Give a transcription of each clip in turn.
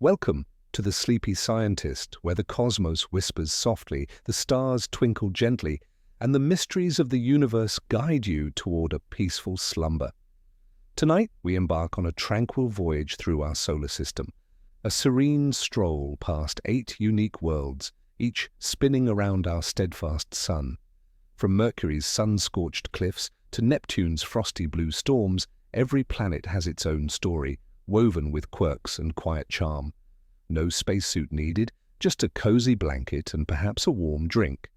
Welcome to the Sleepy Scientist, where the cosmos whispers softly, the stars twinkle gently, and the mysteries of the universe guide you toward a peaceful slumber. Tonight, we embark on a tranquil voyage through our solar system, a serene stroll past 8 unique worlds, each spinning around our steadfast sun. From Mercury's sun-scorched cliffs to Neptune's frosty blue storms, every planet has its own story, woven with quirks and quiet charm. No spacesuit needed, just a cozy blanket and perhaps a warm drink.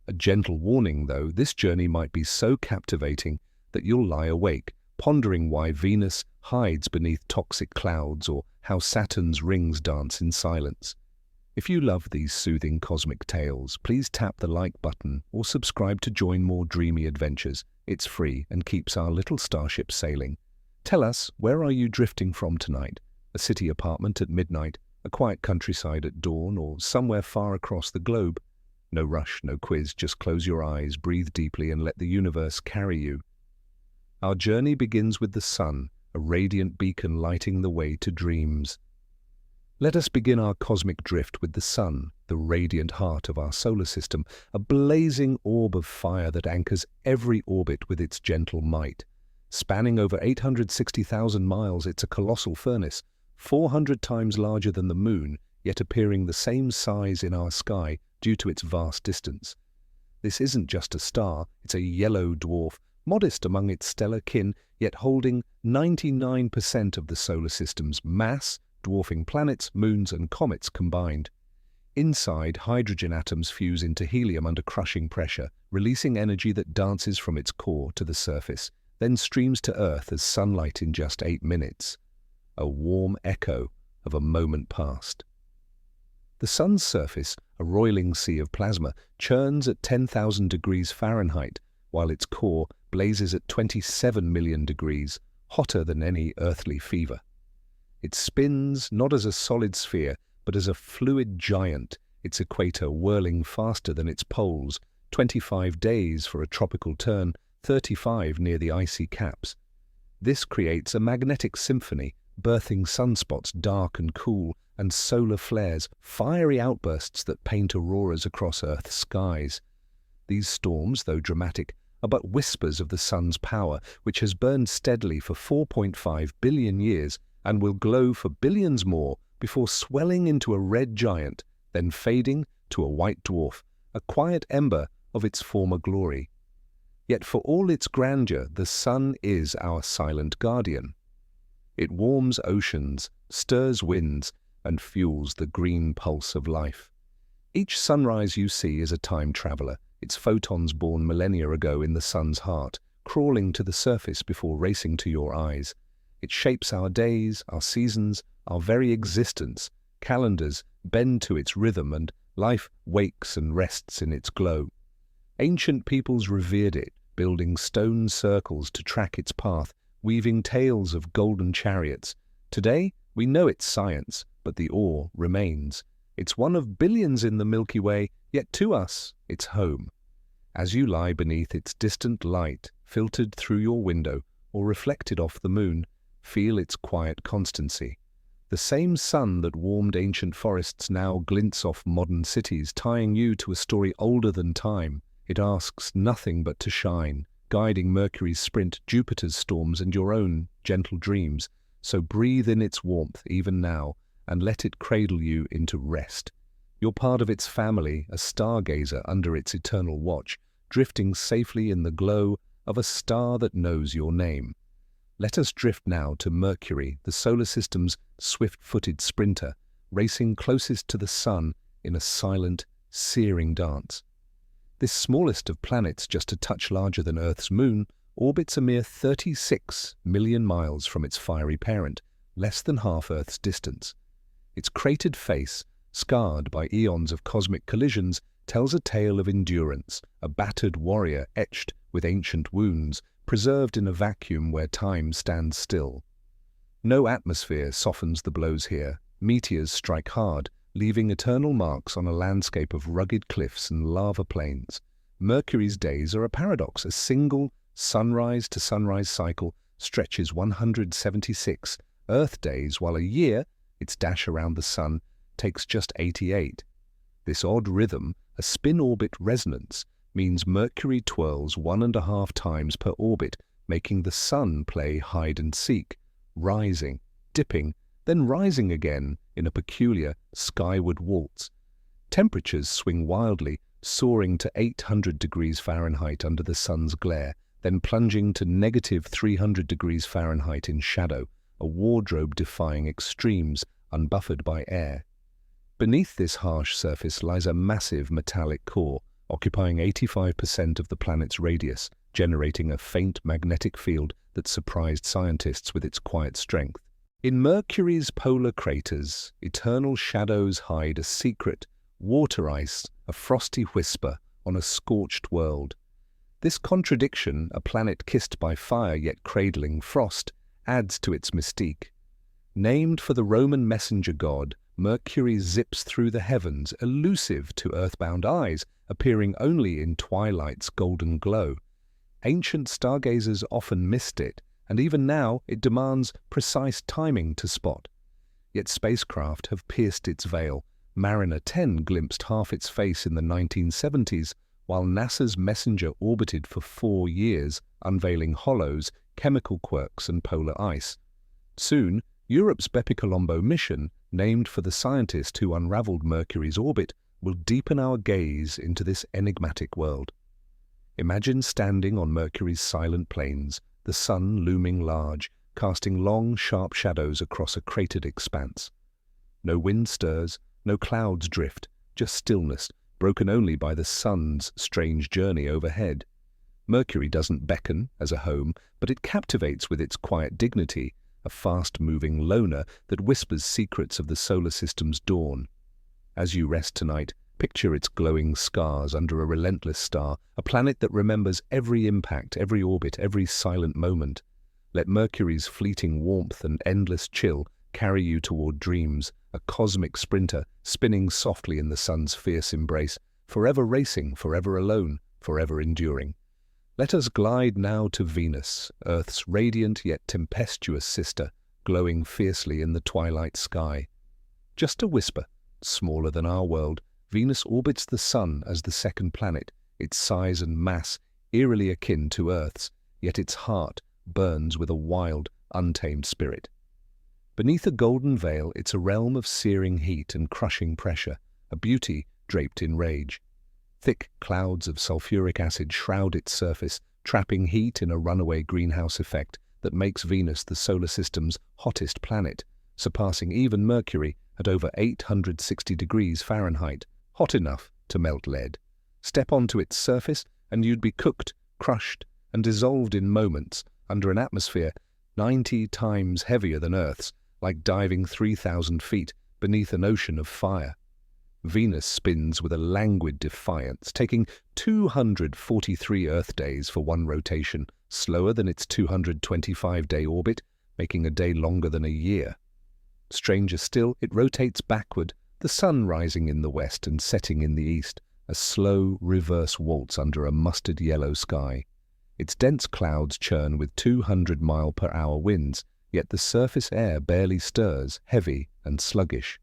A gentle warning, though, this journey might be so captivating that you'll lie awake, pondering why Venus hides beneath toxic clouds or how Saturn's rings dance in silence. If you love these soothing cosmic tales, please tap the like button or subscribe to join more dreamy adventures. It's free and keeps our little starship sailing. Tell us, where are you drifting from tonight? A city apartment at midnight, a quiet countryside at dawn, or somewhere far across the globe? No rush, no quiz, just close your eyes, breathe deeply, and let the universe carry you. Our journey begins with the sun, a radiant beacon lighting the way to dreams. Let us begin our cosmic drift with the sun, the radiant heart of our solar system, a blazing orb of fire that anchors every orbit with its gentle might. Spanning over 860,000 miles, it's a colossal furnace, 400 times larger than the Moon, yet appearing the same size in our sky due to its vast distance. This isn't just a star, it's a yellow dwarf, modest among its stellar kin, yet holding 99% of the solar system's mass, dwarfing planets, moons, and comets combined. Inside, hydrogen atoms fuse into helium under crushing pressure, releasing energy that dances from its core to the surface, then streams to Earth as sunlight in just 8 minutes. A warm echo of a moment past. The sun's surface, a roiling sea of plasma, churns at 10,000 degrees Fahrenheit, while its core blazes at 27 million degrees, hotter than any earthly fever. It spins not as a solid sphere, but as a fluid giant, its equator whirling faster than its poles, 25 days for a tropical turn, 35 near the icy caps. This creates a magnetic symphony, birthing sunspots dark and cool, and solar flares, fiery outbursts that paint auroras across Earth's skies. These storms, though dramatic, are but whispers of the sun's power, which has burned steadily for 4.5 billion years and will glow for billions more before swelling into a red giant, then fading to a white dwarf, a quiet ember of its former glory. Yet for all its grandeur, the sun is our silent guardian. It warms oceans, stirs winds, and fuels the green pulse of life. Each sunrise you see is a time traveler, its photons born millennia ago in the sun's heart, crawling to the surface before racing to your eyes. It shapes our days, our seasons, our very existence. Calendars bend to its rhythm, and life wakes and rests in its glow. Ancient peoples revered it, building stone circles to track its path, weaving tales of golden chariots. Today, we know it's science, but the awe remains. It's one of billions in the Milky Way, yet to us, it's home. As you lie beneath its distant light, filtered through your window or reflected off the moon, feel its quiet constancy. The same sun that warmed ancient forests now glints off modern cities, tying you to a story older than time. It asks nothing but to shine, guiding Mercury's sprint, Jupiter's storms, and your own gentle dreams. So breathe in its warmth even now, and let it cradle you into rest. You're part of its family, a stargazer under its eternal watch, drifting safely in the glow of a star that knows your name. Let us drift now to Mercury, the solar system's swift-footed sprinter, racing closest to the sun in a silent, searing dance. This smallest of planets, just a touch larger than Earth's moon, orbits a mere 36 million miles from its fiery parent, less than half Earth's distance. Its cratered face, scarred by eons of cosmic collisions, tells a tale of endurance, a battered warrior etched with ancient wounds, preserved in a vacuum where time stands still. No atmosphere softens the blows here. Meteors strike hard, leaving eternal marks on a landscape of rugged cliffs and lava plains. Mercury's days are a paradox. A single sunrise to sunrise cycle stretches 176 Earth days, while a year its dash around the Sun takes just 88. This odd rhythm, a spin-orbit resonance, means Mercury twirls 1.5 times per orbit, making the Sun play hide-and-seek, rising, dipping, then rising again in a peculiar skyward waltz. Temperatures swing wildly, soaring to 800 degrees Fahrenheit under the Sun's glare, then plunging to negative 300 degrees Fahrenheit in shadow, a wardrobe-defying extremes unbuffered by air. Beneath this harsh surface lies a massive metallic core, occupying 85% of the planet's radius, generating a faint magnetic field that surprised scientists with its quiet strength. In Mercury's polar craters, eternal shadows hide a secret, water ice, a frosty whisper on a scorched world. This contradiction, a planet kissed by fire yet cradling frost, adds to its mystique. Named for the Roman messenger god, Mercury zips through the heavens, elusive to earthbound eyes, appearing only in twilight's golden glow. Ancient stargazers often missed it, and even now it demands precise timing to spot. Yet spacecraft have pierced its veil. Mariner 10 glimpsed half its face in the 1970s, while NASA's Messenger orbited for 4 years, unveiling hollows, chemical quirks, and polar ice. Soon, Europe's Bepi Colombo mission, named for the scientist who unraveled Mercury's orbit, will deepen our gaze into this enigmatic world. Imagine standing on Mercury's silent plains, the Sun looming large, casting long, sharp shadows across a cratered expanse. No wind stirs, no clouds drift, just stillness, broken only by the Sun's strange journey overhead. Mercury doesn't beckon as a home, but it captivates with its quiet dignity, a fast-moving loner that whispers secrets of the solar system's dawn. As you rest tonight, picture its glowing scars under a relentless star, a planet that remembers every impact, every orbit, every silent moment. Let Mercury's fleeting warmth and endless chill carry you toward dreams, a cosmic sprinter spinning softly in the Sun's fierce embrace, forever racing, forever alone, forever enduring. Let us glide now to Venus, Earth's radiant yet tempestuous sister, glowing fiercely in the twilight sky. Just a whisper, smaller than our world, Venus orbits the Sun as the second planet, its size and mass eerily akin to Earth's, yet its heart burns with a wild, untamed spirit. Beneath a golden veil, it's a realm of searing heat and crushing pressure, a beauty draped in rage. Thick clouds of sulfuric acid shroud its surface, trapping heat in a runaway greenhouse effect that makes Venus the solar system's hottest planet, surpassing even Mercury at over 860 degrees Fahrenheit, hot enough to melt lead. Step onto its surface and you'd be cooked, crushed, and dissolved in moments under an atmosphere 90 times heavier than Earth's, like diving 3,000 feet beneath an ocean of fire. Venus spins with a languid defiance, taking 243 Earth days for one rotation, slower than its 225-day orbit, making a day longer than a year. Stranger still, it rotates backward, the Sun rising in the west and setting in the east, a slow reverse waltz under a mustard-yellow sky. Its dense clouds churn with 200-mile-per-hour winds, yet the surface air barely stirs, heavy and sluggish.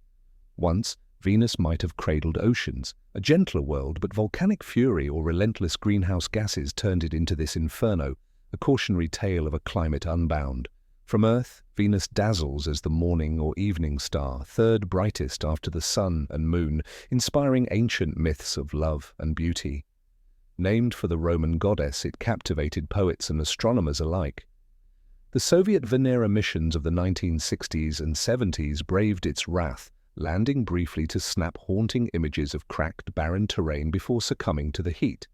Once, Venus might have cradled oceans, a gentler world, but volcanic fury or relentless greenhouse gases turned it into this inferno, a cautionary tale of a climate unbound. From Earth, Venus dazzles as the morning or evening star, third brightest after the Sun and Moon, inspiring ancient myths of love and beauty. Named for the Roman goddess, it captivated poets and astronomers alike. The Soviet Venera missions of the 1960s and 70s braved its wrath, landing briefly to snap haunting images of cracked, barren terrain before succumbing to the heat.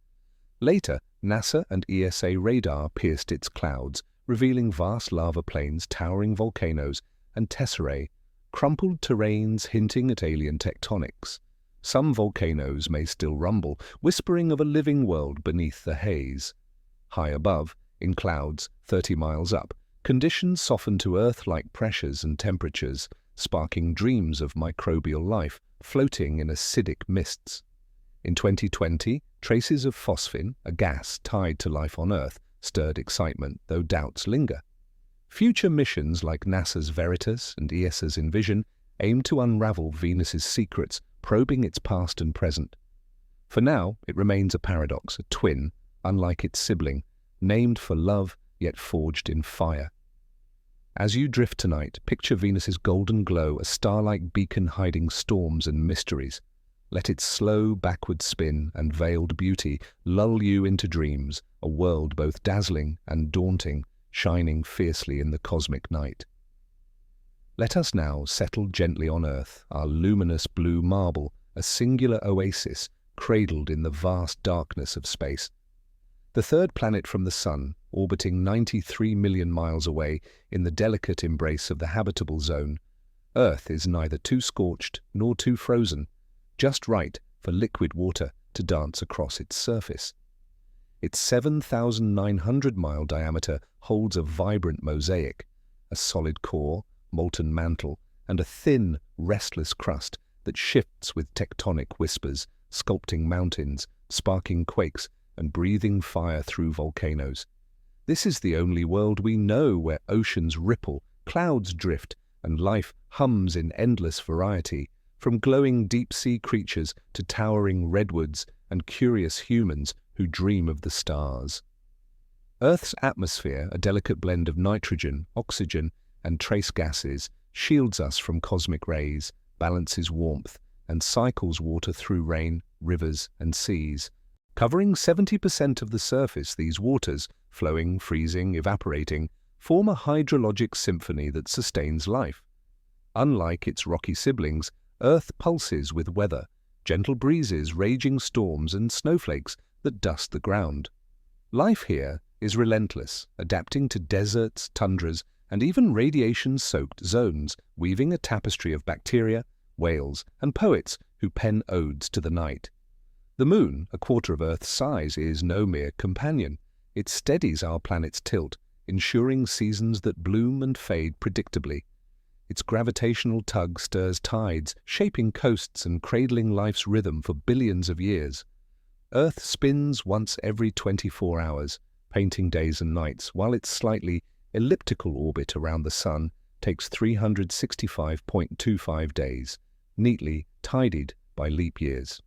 Later, NASA and ESA radar pierced its clouds, revealing vast lava plains, towering volcanoes, and tesserae, crumpled terrains hinting at alien tectonics. Some volcanoes may still rumble, whispering of a living world beneath the haze. High above, in clouds 30 miles up, conditions soften to Earth-like pressures and temperatures, sparking dreams of microbial life floating in acidic mists. In 2020, traces of phosphine, a gas tied to life on Earth, stirred excitement, though doubts linger. Future missions like NASA's Veritas and ESA's Envision aim to unravel Venus's secrets, probing its past and present. For now, it remains a paradox, a twin, unlike its sibling, named for love, yet forged in fire. As you drift tonight, picture Venus's golden glow, a star-like beacon hiding storms and mysteries. Let its slow backward spin and veiled beauty lull you into dreams, a world both dazzling and daunting, shining fiercely in the cosmic night. Let us now settle gently on Earth, our luminous blue marble, a singular oasis cradled in the vast darkness of space. The third planet from the Sun, orbiting 93 million miles away in the delicate embrace of the habitable zone, Earth is neither too scorched nor too frozen, just right for liquid water to dance across its surface. Its 7,900-mile diameter holds a vibrant mosaic, a solid core, molten mantle, and a thin, restless crust that shifts with tectonic whispers, sculpting mountains, sparking quakes, and breathing fire through volcanoes. This is the only world we know where oceans ripple, clouds drift, and life hums in endless variety, from glowing deep-sea creatures to towering redwoods and curious humans who dream of the stars. Earth's atmosphere, a delicate blend of nitrogen, oxygen, and trace gases, shields us from cosmic rays, balances warmth, and cycles water through rain, rivers, and seas. Covering 70% of the surface, these waters, flowing, freezing, evaporating, form a hydrologic symphony that sustains life. Unlike its rocky siblings, Earth pulses with weather, gentle breezes, raging storms, and snowflakes that dust the ground. Life here is relentless, adapting to deserts, tundras, and even radiation-soaked zones, weaving a tapestry of bacteria, whales, and poets who pen odes to the night. The Moon, a quarter of Earth's size, is no mere companion. It steadies our planet's tilt, ensuring seasons that bloom and fade predictably. Its gravitational tug stirs tides, shaping coasts and cradling life's rhythm for billions of years. Earth spins once every 24 hours, painting days and nights, while its slightly elliptical orbit around the Sun takes 365.25 days, neatly tidied by leap years.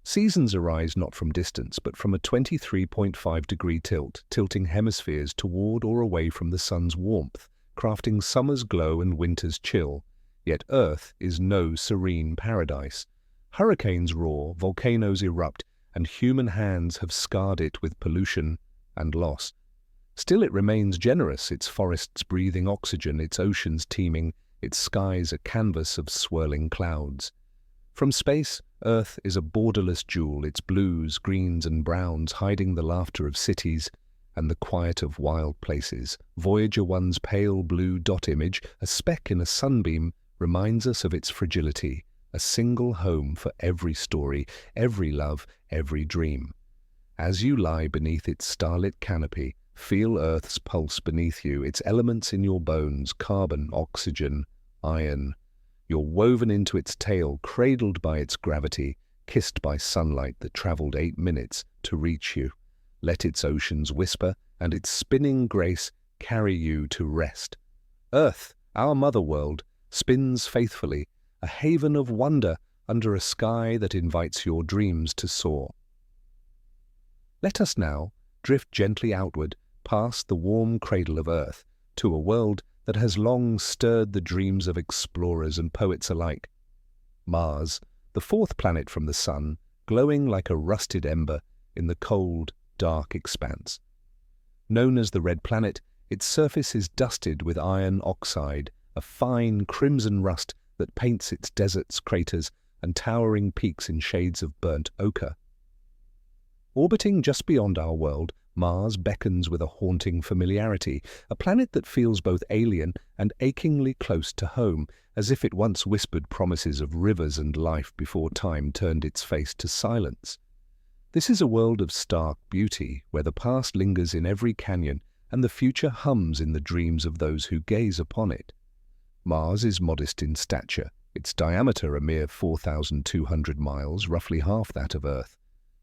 Seasons arise not from distance, but from a 23.5-degree tilt, tilting hemispheres toward or away from the Sun's warmth, crafting summer's glow and winter's chill. Yet Earth is no serene paradise. Hurricanes roar, volcanoes erupt, and human hands have scarred it with pollution and loss. Still it remains generous, its forests breathing oxygen, its oceans teeming, its skies a canvas of swirling clouds. From space, Earth is a borderless jewel, its blues, greens, and browns hiding the laughter of cities and the quiet of wild places. Voyager 1's pale blue dot image, a speck in a sunbeam, reminds us of its fragility, a single home for every story, every love, every dream. As you lie beneath its starlit canopy, feel Earth's pulse beneath you, its elements in your bones, carbon, oxygen, iron. You're woven into its tail, cradled by its gravity, kissed by sunlight that traveled 8 minutes to reach you. Let its oceans whisper and its spinning grace carry you to rest. Earth, our mother world, spins faithfully, a haven of wonder under a sky that invites your dreams to soar. Let us now drift gently outward past the warm cradle of Earth to a world that has long stirred the dreams of explorers and poets alike. Mars, the fourth planet from the Sun, glowing like a rusted ember in the cold, dark expanse. Known as the Red Planet, its surface is dusted with iron oxide, a fine crimson rust that paints its deserts, craters, and towering peaks in shades of burnt ochre. Orbiting just beyond our world, Mars beckons with a haunting familiarity, a planet that feels both alien and achingly close to home, as if it once whispered promises of rivers and life before time turned its face to silence. This is a world of stark beauty, where the past lingers in every canyon and the future hums in the dreams of those who gaze upon it. Mars is modest in stature, its diameter a mere 4,200 miles, roughly half that of Earth.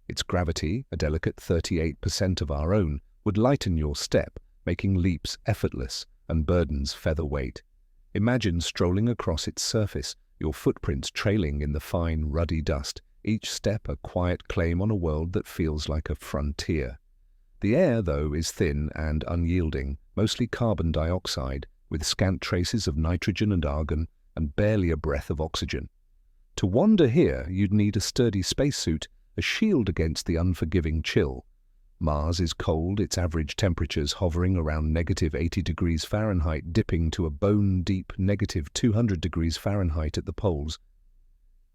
Its gravity, a delicate 38% of our own, would lighten your step, making leaps effortless and burdens featherweight. Imagine strolling across its surface, your footprints trailing in the fine, ruddy dust, each step a quiet claim on a world that feels like a frontier. The air, though, is thin and unyielding, mostly carbon dioxide, with scant traces of nitrogen and argon, and barely a breath of oxygen. To wander here, you'd need a sturdy spacesuit, a shield against the unforgiving chill. Mars is cold, its average temperatures hovering around -80 degrees Fahrenheit, dipping to a bone-deep -200 degrees Fahrenheit at the poles.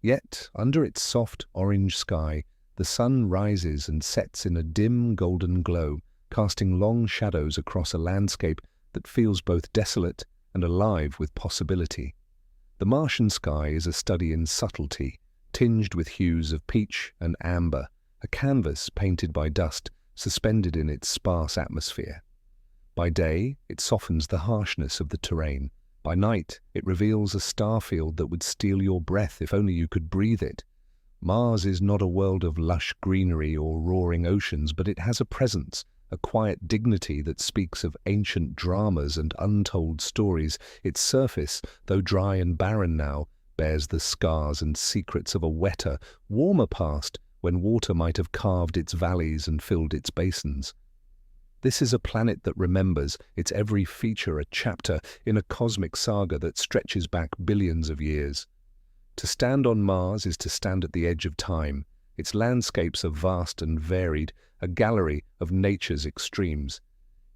Yet, under its soft orange sky, the sun rises and sets in a dim golden glow, casting long shadows across a landscape that feels both desolate and alive with possibility. The Martian sky is a study in subtlety, tinged with hues of peach and amber, a canvas painted by dust, suspended in its sparse atmosphere. By day, it softens the harshness of the terrain. By night, it reveals a star field that would steal your breath if only you could breathe it. Mars is not a world of lush greenery or roaring oceans, but it has a presence, a quiet dignity that speaks of ancient dramas and untold stories. Its surface, though dry and barren now, bears the scars and secrets of a wetter, warmer past when water might have carved its valleys and filled its basins. This is a planet that remembers, its every feature a chapter in a cosmic saga that stretches back billions of years. To stand on Mars is to stand at the edge of time. Its landscapes are vast and varied, a gallery of nature's extremes.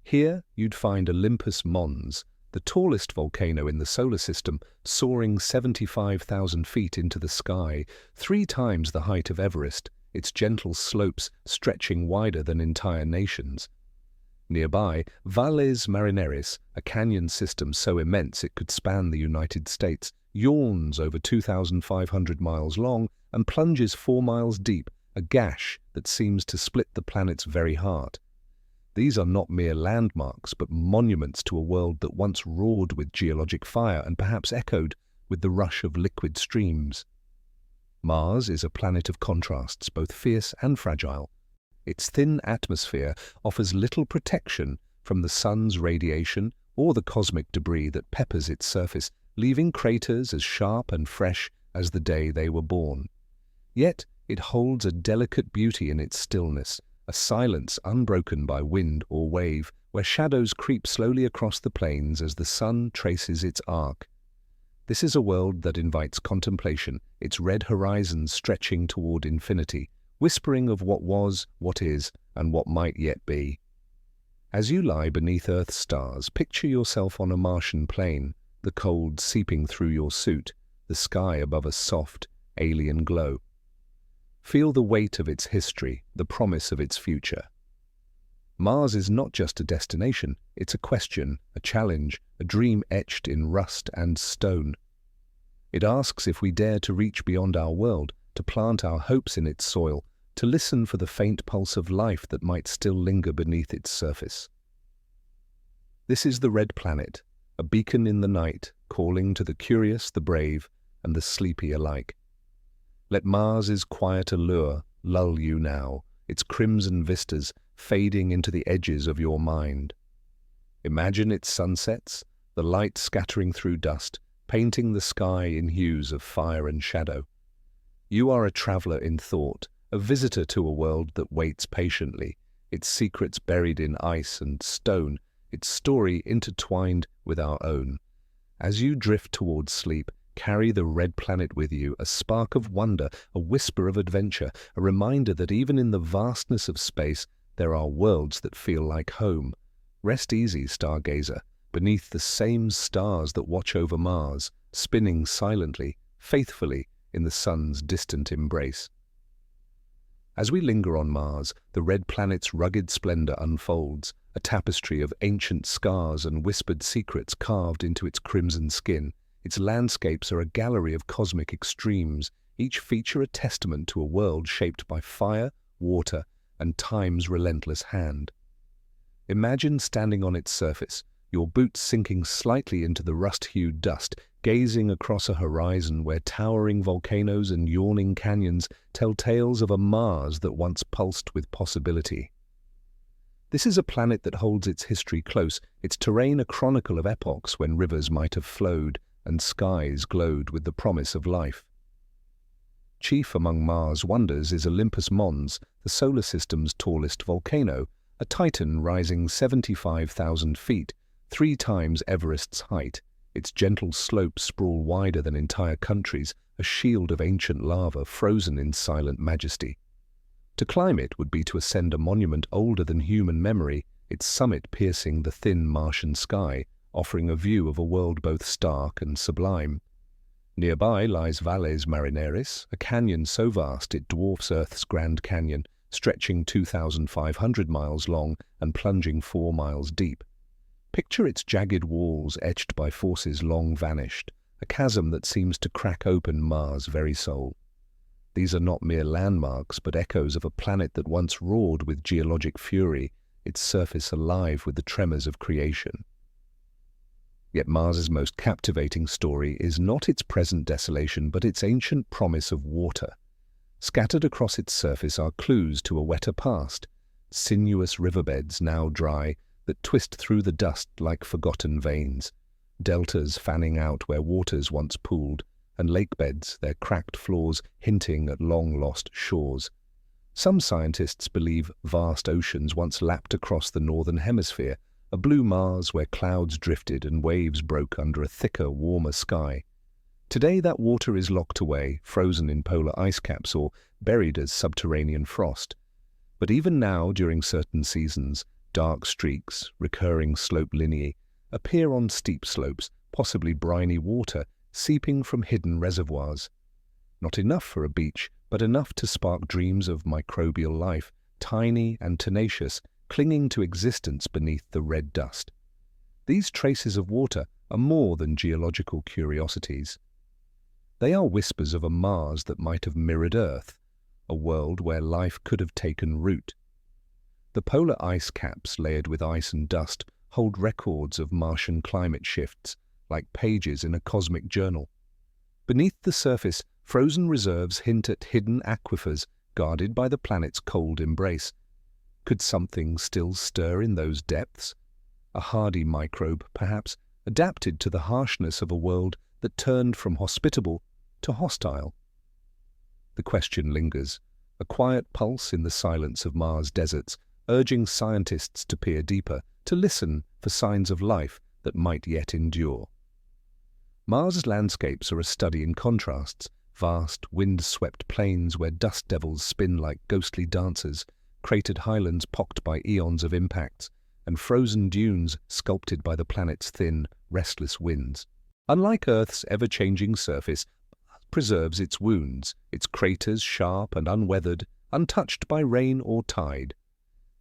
Here you'd find Olympus Mons, the tallest volcano in the solar system, soaring 75,000 feet into the sky, 3 times the height of Everest, its gentle slopes stretching wider than entire nations. Nearby, Valles Marineris, a canyon system so immense it could span the United States, yawns over 2,500 miles long and plunges 4 miles deep, a gash that seems to split the planet's very heart. These are not mere landmarks, but monuments to a world that once roared with geologic fire and perhaps echoed with the rush of liquid streams. Mars is a planet of contrasts, both fierce and fragile. Its thin atmosphere offers little protection from the sun's radiation or the cosmic debris that peppers its surface, leaving craters as sharp and fresh as the day they were born. Yet it holds a delicate beauty in its stillness, a silence unbroken by wind or wave, where shadows creep slowly across the plains as the sun traces its arc. This is a world that invites contemplation, its red horizons stretching toward infinity, whispering of what was, what is, and what might yet be. As you lie beneath Earth's stars, picture yourself on a Martian plain, the cold seeping through your suit, the sky above a soft, alien glow. Feel the weight of its history, the promise of its future. Mars is not just a destination, it's a question, a challenge, a dream etched in rust and stone. It asks if we dare to reach beyond our world, to plant our hopes in its soil, to listen for the faint pulse of life that might still linger beneath its surface. This is the Red Planet, a beacon in the night, calling to the curious, the brave, and the sleepy alike. Let Mars's quiet allure lull you now, its crimson vistas fading into the edges of your mind. Imagine its sunsets, the light scattering through dust, painting the sky in hues of fire and shadow. You are a traveler in thought, a visitor to a world that waits patiently, its secrets buried in ice and stone, its story intertwined with our own. As you drift towards sleep, carry the Red Planet with you, a spark of wonder, a whisper of adventure, a reminder that even in the vastness of space, there are worlds that feel like home. Rest easy, stargazer, beneath the same stars that watch over Mars, spinning silently, faithfully, in the sun's distant embrace. As we linger on Mars, the Red Planet's rugged splendor unfolds, a tapestry of ancient scars and whispered secrets carved into its crimson skin. Its landscapes are a gallery of cosmic extremes, each feature a testament to a world shaped by fire, water, and time's relentless hand. Imagine standing on its surface, your boots sinking slightly into the rust-hued dust, gazing across a horizon where towering volcanoes and yawning canyons tell tales of a Mars that once pulsed with possibility. This is a planet that holds its history close, its terrain a chronicle of epochs when rivers might have flowed and skies glowed with the promise of life. Chief among Mars' wonders is Olympus Mons, the solar system's tallest volcano, a titan rising 75,000 feet, 3 times Everest's height. Its gentle slopes sprawl wider than entire countries, a shield of ancient lava frozen in silent majesty. To climb it would be to ascend a monument older than human memory, its summit piercing the thin Martian sky, offering a view of a world both stark and sublime. Nearby lies Valles Marineris, a canyon so vast it dwarfs Earth's Grand Canyon, stretching 2,500 miles long and plunging 4 miles deep. Picture its jagged walls etched by forces long vanished, a chasm that seems to crack open Mars' very soul. These are not mere landmarks, but echoes of a planet that once roared with geologic fury, its surface alive with the tremors of creation. Yet Mars's most captivating story is not its present desolation, but its ancient promise of water. Scattered across its surface are clues to a wetter past, sinuous riverbeds now dry that twist through the dust like forgotten veins, deltas fanning out where waters once pooled, and lakebeds, their cracked floors hinting at long-lost shores. Some scientists believe vast oceans once lapped across the northern hemisphere, a blue Mars where clouds drifted and waves broke under a thicker, warmer sky. Today that water is locked away, frozen in polar ice caps or buried as subterranean frost. But even now, during certain seasons, dark streaks, recurring slope lineae, appear on steep slopes, possibly briny water, seeping from hidden reservoirs. Not enough for a beach, but enough to spark dreams of microbial life, tiny and tenacious, clinging to existence beneath the red dust. These traces of water are more than geological curiosities. They are whispers of a Mars that might have mirrored Earth, a world where life could have taken root. The polar ice caps, layered with ice and dust, hold records of Martian climate shifts, like pages in a cosmic journal. Beneath the surface, frozen reserves hint at hidden aquifers guarded by the planet's cold embrace. Could something still stir in those depths? A hardy microbe, perhaps, adapted to the harshness of a world that turned from hospitable to hostile. The question lingers, a quiet pulse in the silence of Mars' deserts, urging scientists to peer deeper, to listen for signs of life that might yet endure. Mars' landscapes are a study in contrasts, vast, wind-swept plains where dust devils spin like ghostly dancers, cratered highlands pocked by eons of impacts, and frozen dunes sculpted by the planet's thin, restless winds. Unlike Earth's ever-changing surface, Mars preserves its wounds, its craters sharp and unweathered, untouched by rain or tide.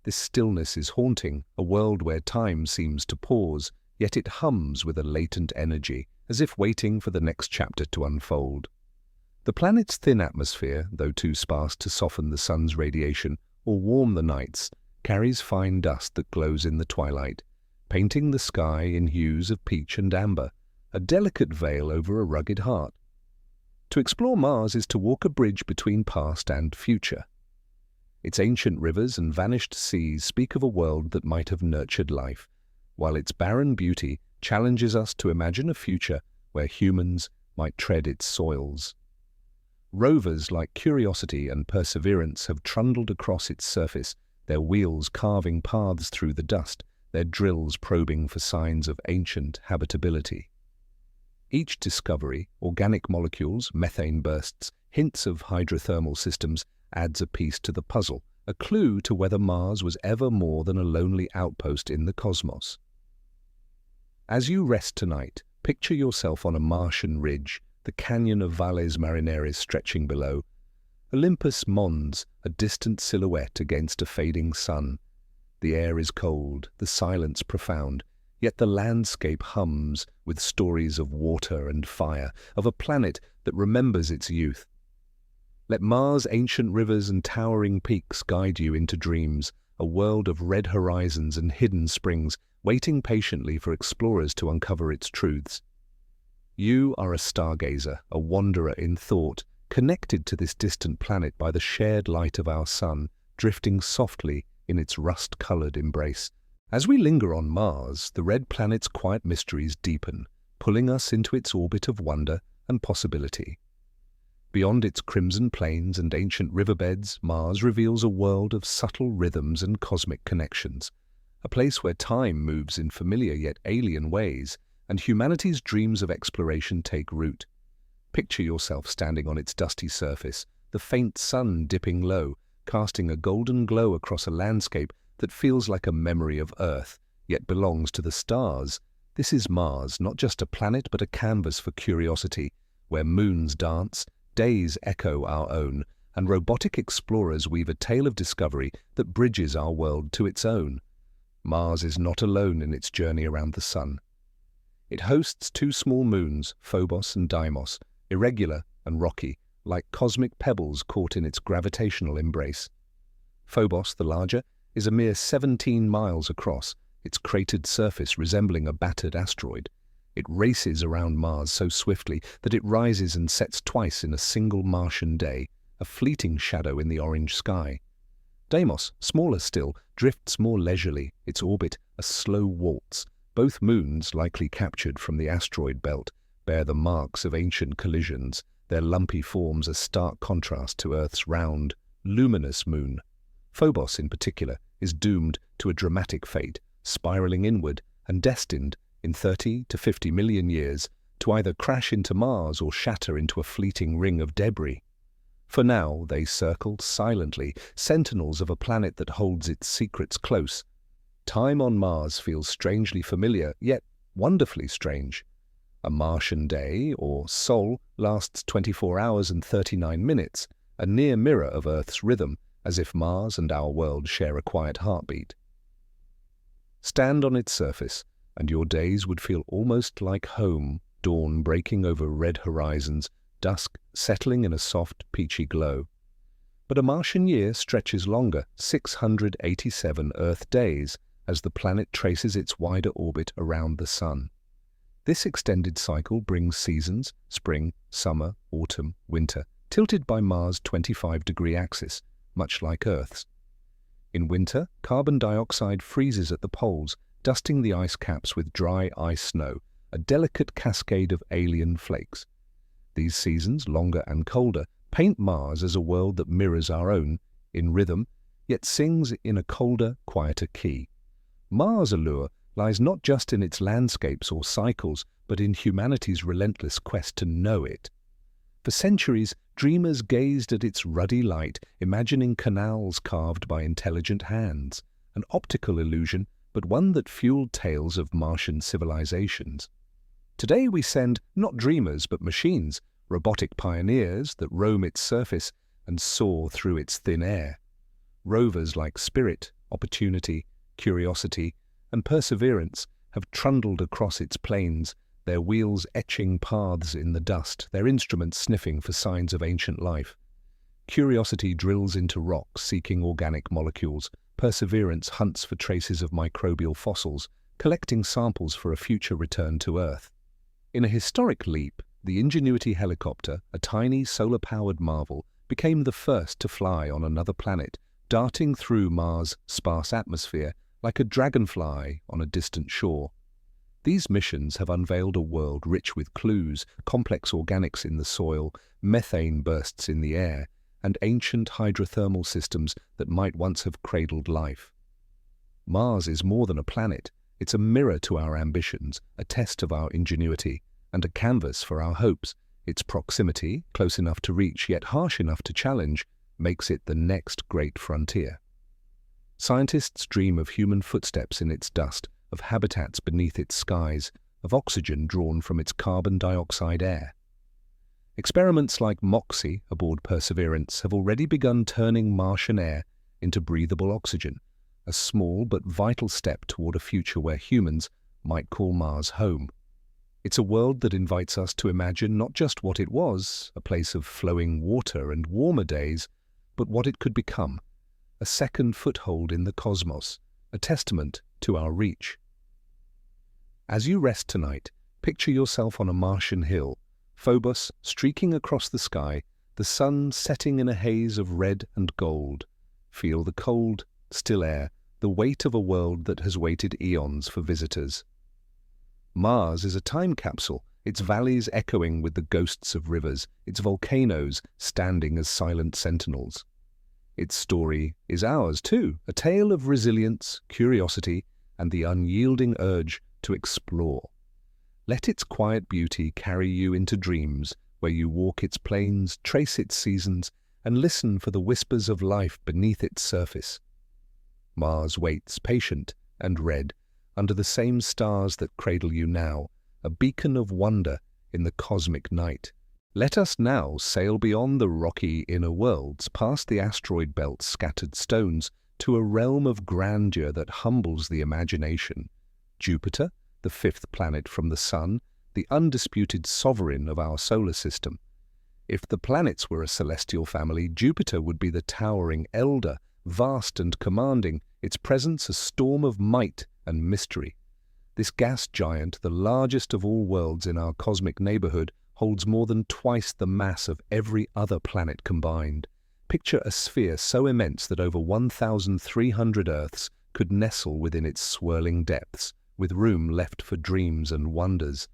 This stillness is haunting, a world where time seems to pause, yet it hums with a latent energy, as if waiting for the next chapter to unfold. The planet's thin atmosphere, though too sparse to soften the sun's radiation or warm the nights, carries fine dust that glows in the twilight, painting the sky in hues of peach and amber, a delicate veil over a rugged heart. To explore Mars is to walk a bridge between past and future. Its ancient rivers and vanished seas speak of a world that might have nurtured life, while its barren beauty challenges us to imagine a future where humans might tread its soils. Rovers like Curiosity and Perseverance have trundled across its surface, their wheels carving paths through the dust, their drills probing for signs of ancient habitability. Each discovery, organic molecules, methane bursts, hints of hydrothermal systems, adds a piece to the puzzle, a clue to whether Mars was ever more than a lonely outpost in the cosmos. As you rest tonight, picture yourself on a Martian ridge, the canyon of Valles Marineris stretching below, Olympus Mons, a distant silhouette against a fading sun. The air is cold, the silence profound, yet the landscape hums with stories of water and fire, of a planet that remembers its youth. Let Mars' ancient rivers and towering peaks guide you into dreams, a world of red horizons and hidden springs, waiting patiently for explorers to uncover its truths. You are a stargazer, a wanderer in thought, connected to this distant planet by the shared light of our sun, drifting softly in its rust-colored embrace. As we linger on Mars, the red planet's quiet mysteries deepen, pulling us into its orbit of wonder and possibility. Beyond its crimson plains and ancient riverbeds, Mars reveals a world of subtle rhythms and cosmic connections, a place where time moves in familiar yet alien ways, and humanity's dreams of exploration take root. Picture yourself standing on its dusty surface, the faint sun dipping low, casting a golden glow across a landscape that feels like a memory of Earth, yet belongs to the stars. This is Mars, not just a planet but a canvas for curiosity, where moons dance, days echo our own, and robotic explorers weave a tale of discovery that bridges our world to its own. Mars is not alone in its journey around the Sun. It hosts two small moons, Phobos and Deimos, irregular and rocky, like cosmic pebbles caught in its gravitational embrace. Phobos, the larger, is a mere 17 miles across, its cratered surface resembling a battered asteroid. It races around Mars so swiftly that it rises and sets twice in a single Martian day, a fleeting shadow in the orange sky. Deimos, smaller still, drifts more leisurely, its orbit a slow waltz. Both moons, likely captured from the asteroid belt, bear the marks of ancient collisions, their lumpy forms a stark contrast to Earth's round, luminous moon. Phobos, in particular, is doomed to a dramatic fate, spiraling inward and destined, in 30 to 50 million years, to either crash into Mars or shatter into a fleeting ring of debris. For now, they circle silently, sentinels of a planet that holds its secrets close. Time on Mars feels strangely familiar, yet wonderfully strange. A Martian day, or Sol, lasts 24 hours and 39 minutes, a near mirror of Earth's rhythm, as if Mars and our world share a quiet heartbeat. Stand on its surface, and your days would feel almost like home, dawn breaking over red horizons, dusk settling in a soft, peachy glow. But a Martian year stretches longer, 687 Earth days, as the planet traces its wider orbit around the Sun. This extended cycle brings seasons, spring, summer, autumn, winter, tilted by Mars' 25-degree axis, much like Earth's. In winter, carbon dioxide freezes at the poles, dusting the ice caps with dry ice snow, a delicate cascade of alien flakes. These seasons, longer and colder, paint Mars as a world that mirrors our own, in rhythm, yet sings in a colder, quieter key. Mars' allure lies not just in its landscapes or cycles, but in humanity's relentless quest to know it. For centuries, dreamers gazed at its ruddy light, imagining canals carved by intelligent hands, an optical illusion, but one that fueled tales of Martian civilizations. Today we send not dreamers but machines, robotic pioneers that roam its surface and soar through its thin air. Rovers like Spirit, Opportunity, Curiosity, and Perseverance have trundled across its plains, their wheels etching paths in the dust, their instruments sniffing for signs of ancient life. Curiosity drills into rocks seeking organic molecules. Perseverance hunts for traces of microbial fossils, collecting samples for a future return to Earth. In a historic leap, the Ingenuity helicopter, a tiny solar-powered marvel, became the first to fly on another planet, darting through Mars' sparse atmosphere like a dragonfly on a distant shore. These missions have unveiled a world rich with clues, complex organics in the soil, methane bursts in the air, and ancient hydrothermal systems that might once have cradled life. Mars is more than a planet. It's a mirror to our ambitions, a test of our ingenuity, and a canvas for our hopes. Its proximity, close enough to reach yet harsh enough to challenge, makes it the next great frontier. Scientists dream of human footsteps in its dust, of habitats beneath its skies, of oxygen drawn from its carbon dioxide air. Experiments like MOXIE aboard Perseverance have already begun turning Martian air into breathable oxygen, a small but vital step toward a future where humans might call Mars home. It's a world that invites us to imagine not just what it was, a place of flowing water and warmer days, but what it could become, a second foothold in the cosmos, a testament to our reach. As you rest tonight, picture yourself on a Martian hill, Phobos streaking across the sky, the sun setting in a haze of red and gold. Feel the cold, still air, the weight of a world that has waited eons for visitors. Mars is a time capsule, its valleys echoing with the ghosts of rivers, its volcanoes standing as silent sentinels. Its story is ours too, a tale of resilience, curiosity, and the unyielding urge to explore. Let its quiet beauty carry you into dreams, where you walk its plains, trace its seasons, and listen for the whispers of life beneath its surface. Mars waits, patient and red, under the same stars that cradle you now, a beacon of wonder in the cosmic night. Let us now sail beyond the rocky inner worlds, past the asteroid belt's scattered stones, to a realm of grandeur that humbles the imagination. Jupiter, the fifth planet from the Sun, the undisputed sovereign of our solar system. If the planets were a celestial family, Jupiter would be the towering elder, vast and commanding, its presence a storm of might and mystery. This gas giant, the largest of all worlds in our cosmic neighborhood, holds more than twice the mass of every other planet combined. Picture a sphere so immense that over 1,300 Earths could nestle within its swirling depths, with room left for dreams and wonders.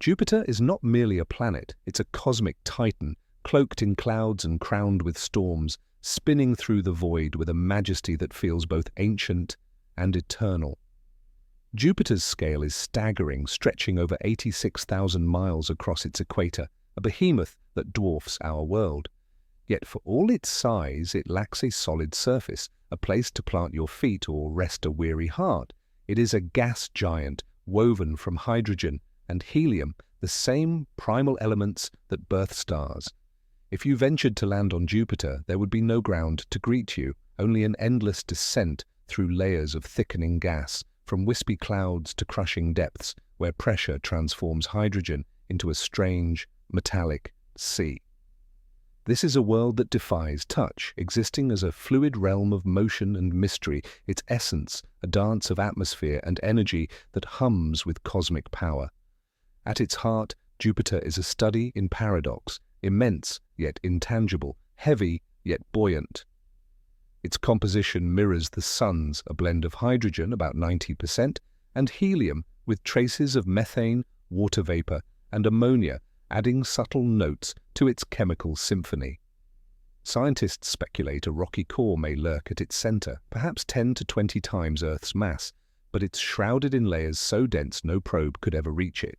Jupiter is not merely a planet, it's a cosmic titan, cloaked in clouds and crowned with storms, spinning through the void with a majesty that feels both ancient and eternal. Jupiter's scale is staggering, stretching over 86,000 miles across its equator, a behemoth that dwarfs our world. Yet for all its size, it lacks a solid surface, a place to plant your feet or rest a weary heart. It is a gas giant woven from hydrogen and helium, the same primal elements that birth stars. If you ventured to land on Jupiter, there would be no ground to greet you, only an endless descent through layers of thickening gas, from wispy clouds to crushing depths where pressure transforms hydrogen into a strange, metallic sea. This is a world that defies touch, existing as a fluid realm of motion and mystery, its essence a dance of atmosphere and energy that hums with cosmic power. At its heart, Jupiter is a study in paradox, immense yet intangible, heavy yet buoyant. Its composition mirrors the Sun's, a blend of hydrogen, about 90%, and helium, with traces of methane, water vapor, and ammonia, adding subtle notes to its chemical symphony. Scientists speculate a rocky core may lurk at its center, perhaps 10 to 20 times Earth's mass, but it's shrouded in layers so dense no probe could ever reach it.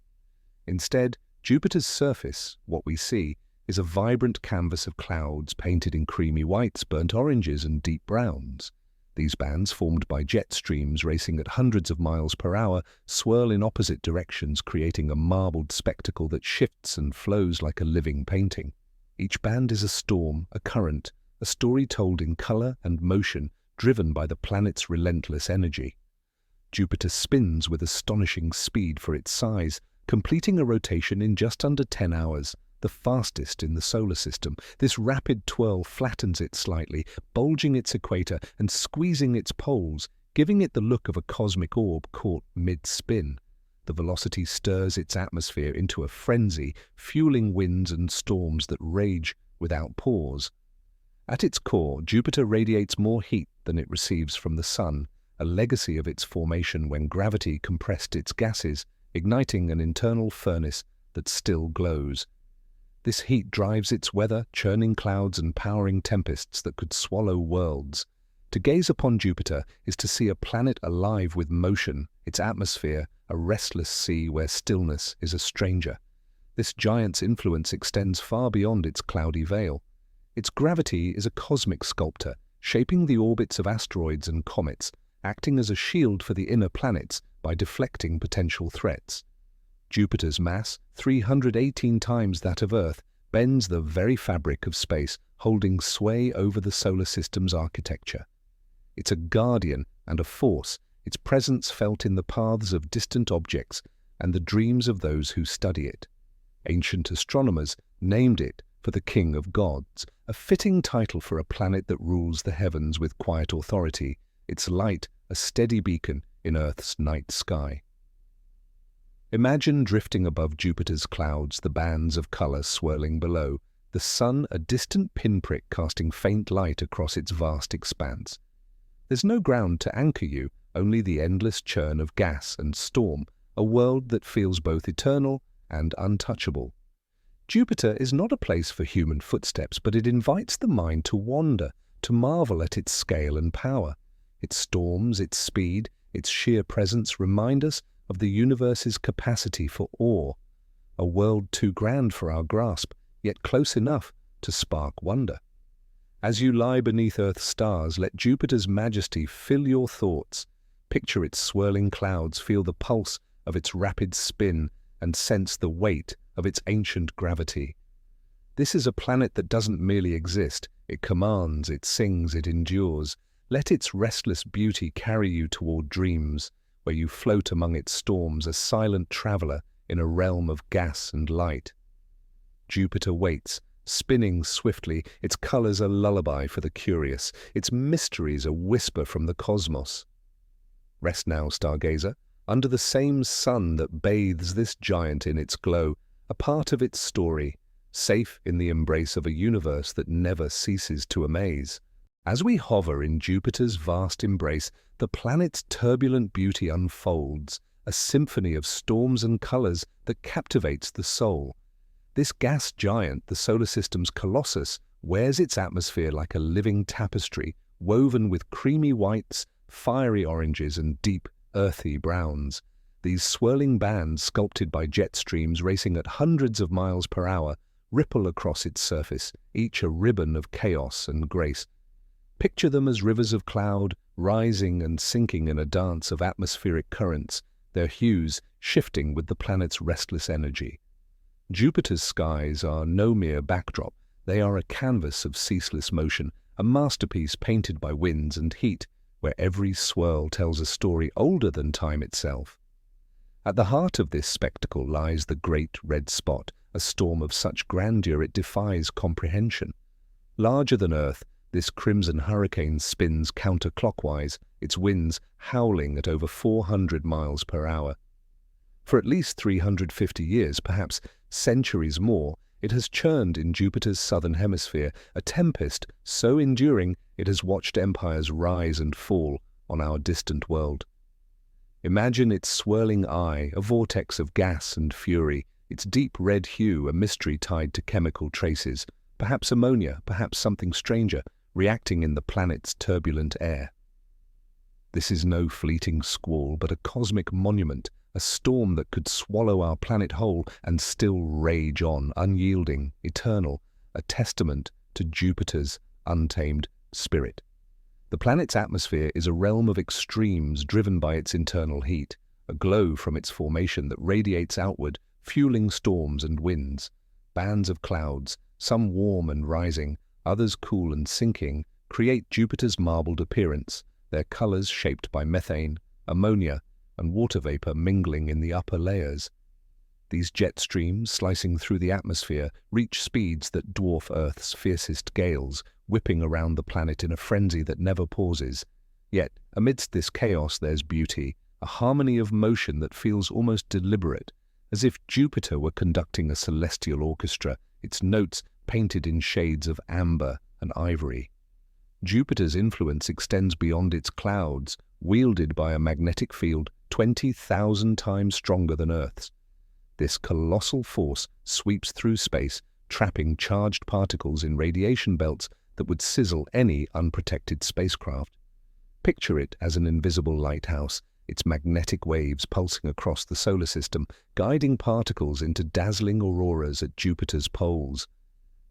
Instead, Jupiter's surface, what we see, is a vibrant canvas of clouds painted in creamy whites, burnt oranges, and deep browns. These bands, formed by jet streams racing at hundreds of miles per hour, swirl in opposite directions, creating a marbled spectacle that shifts and flows like a living painting. Each band is a storm, a current, a story told in color and motion, driven by the planet's relentless energy. Jupiter spins with astonishing speed for its size, completing a rotation in just under 10 hours, the fastest in the solar system. This rapid twirl flattens it slightly, bulging its equator and squeezing its poles, giving it the look of a cosmic orb caught mid-spin. The velocity stirs its atmosphere into a frenzy, fueling winds and storms that rage without pause. At its core, Jupiter radiates more heat than it receives from the Sun, a legacy of its formation when gravity compressed its gases, igniting an internal furnace that still glows. This heat drives its weather, churning clouds and powering tempests that could swallow worlds. To gaze upon Jupiter is to see a planet alive with motion, its atmosphere a restless sea where stillness is a stranger. This giant's influence extends far beyond its cloudy veil. Its gravity is a cosmic sculptor, shaping the orbits of asteroids and comets, acting as a shield for the inner planets by deflecting potential threats. Jupiter's mass, 318 times that of Earth, bends the very fabric of space, holding sway over the solar system's architecture. It's a guardian and a force, its presence felt in the paths of distant objects and the dreams of those who study it. Ancient astronomers named it for the king of gods, a fitting title for a planet that rules the heavens with quiet authority, its light a steady beacon in Earth's night sky. Imagine drifting above Jupiter's clouds, the bands of color swirling below, the Sun a distant pinprick casting faint light across its vast expanse. There's no ground to anchor you, only the endless churn of gas and storm, a world that feels both eternal and untouchable. Jupiter is not a place for human footsteps, but it invites the mind to wander, to marvel at its scale and power. Its storms, its speed, its sheer presence remind us of the universe's capacity for awe, a world too grand for our grasp, yet close enough to spark wonder. As you lie beneath Earth's stars, let Jupiter's majesty fill your thoughts. Picture its swirling clouds, feel the pulse of its rapid spin, and sense the weight of its ancient gravity. This is a planet that doesn't merely exist. It commands, it sings, it endures. Let its restless beauty carry you toward dreams, where you float among its storms, a silent traveler in a realm of gas and light. Jupiter waits, spinning swiftly, its colors a lullaby for the curious, its mysteries a whisper from the cosmos. Rest now, stargazer, under the same sun that bathes this giant in its glow, a part of its story, safe in the embrace of a universe that never ceases to amaze. As we hover in Jupiter's vast embrace, the planet's turbulent beauty unfolds, a symphony of storms and colors that captivates the soul. This gas giant, the solar system's colossus, wears its atmosphere like a living tapestry, woven with creamy whites, fiery oranges, and deep, earthy browns. These swirling bands, sculpted by jet streams racing at hundreds of miles per hour, ripple across its surface, each a ribbon of chaos and grace. Picture them as rivers of cloud, rising and sinking in a dance of atmospheric currents, their hues shifting with the planet's restless energy. Jupiter's skies are no mere backdrop. They are a canvas of ceaseless motion, a masterpiece painted by winds and heat, where every swirl tells a story older than time itself. At the heart of this spectacle lies the Great Red Spot, a storm of such grandeur it defies comprehension. Larger than Earth, this crimson hurricane spins counterclockwise, its winds howling at over 400 miles per hour. For at least 350 years, perhaps centuries more, it has churned in Jupiter's southern hemisphere, a tempest so enduring it has watched empires rise and fall on our distant world. Imagine its swirling eye, a vortex of gas and fury, its deep red hue, a mystery tied to chemical traces, perhaps ammonia, perhaps something stranger, reacting in the planet's turbulent air. This is no fleeting squall, but a cosmic monument, a storm that could swallow our planet whole and still rage on, unyielding, eternal, a testament to Jupiter's untamed spirit. The planet's atmosphere is a realm of extremes driven by its internal heat, a glow from its formation that radiates outward, fueling storms and winds. Bands of clouds, some warm and rising, others cool and sinking, create Jupiter's marbled appearance, their colors shaped by methane, ammonia, and water vapor mingling in the upper layers. These jet streams, slicing through the atmosphere, reach speeds that dwarf Earth's fiercest gales, whipping around the planet in a frenzy that never pauses. Yet, amidst this chaos there's beauty, a harmony of motion that feels almost deliberate, as if Jupiter were conducting a celestial orchestra, its notes painted in shades of amber and ivory. Jupiter's influence extends beyond its clouds, wielded by a magnetic field 20,000 times stronger than Earth's. This colossal force sweeps through space, trapping charged particles in radiation belts that would sizzle any unprotected spacecraft. Picture it as an invisible lighthouse, its magnetic waves pulsing across the solar system, guiding particles into dazzling auroras at Jupiter's poles.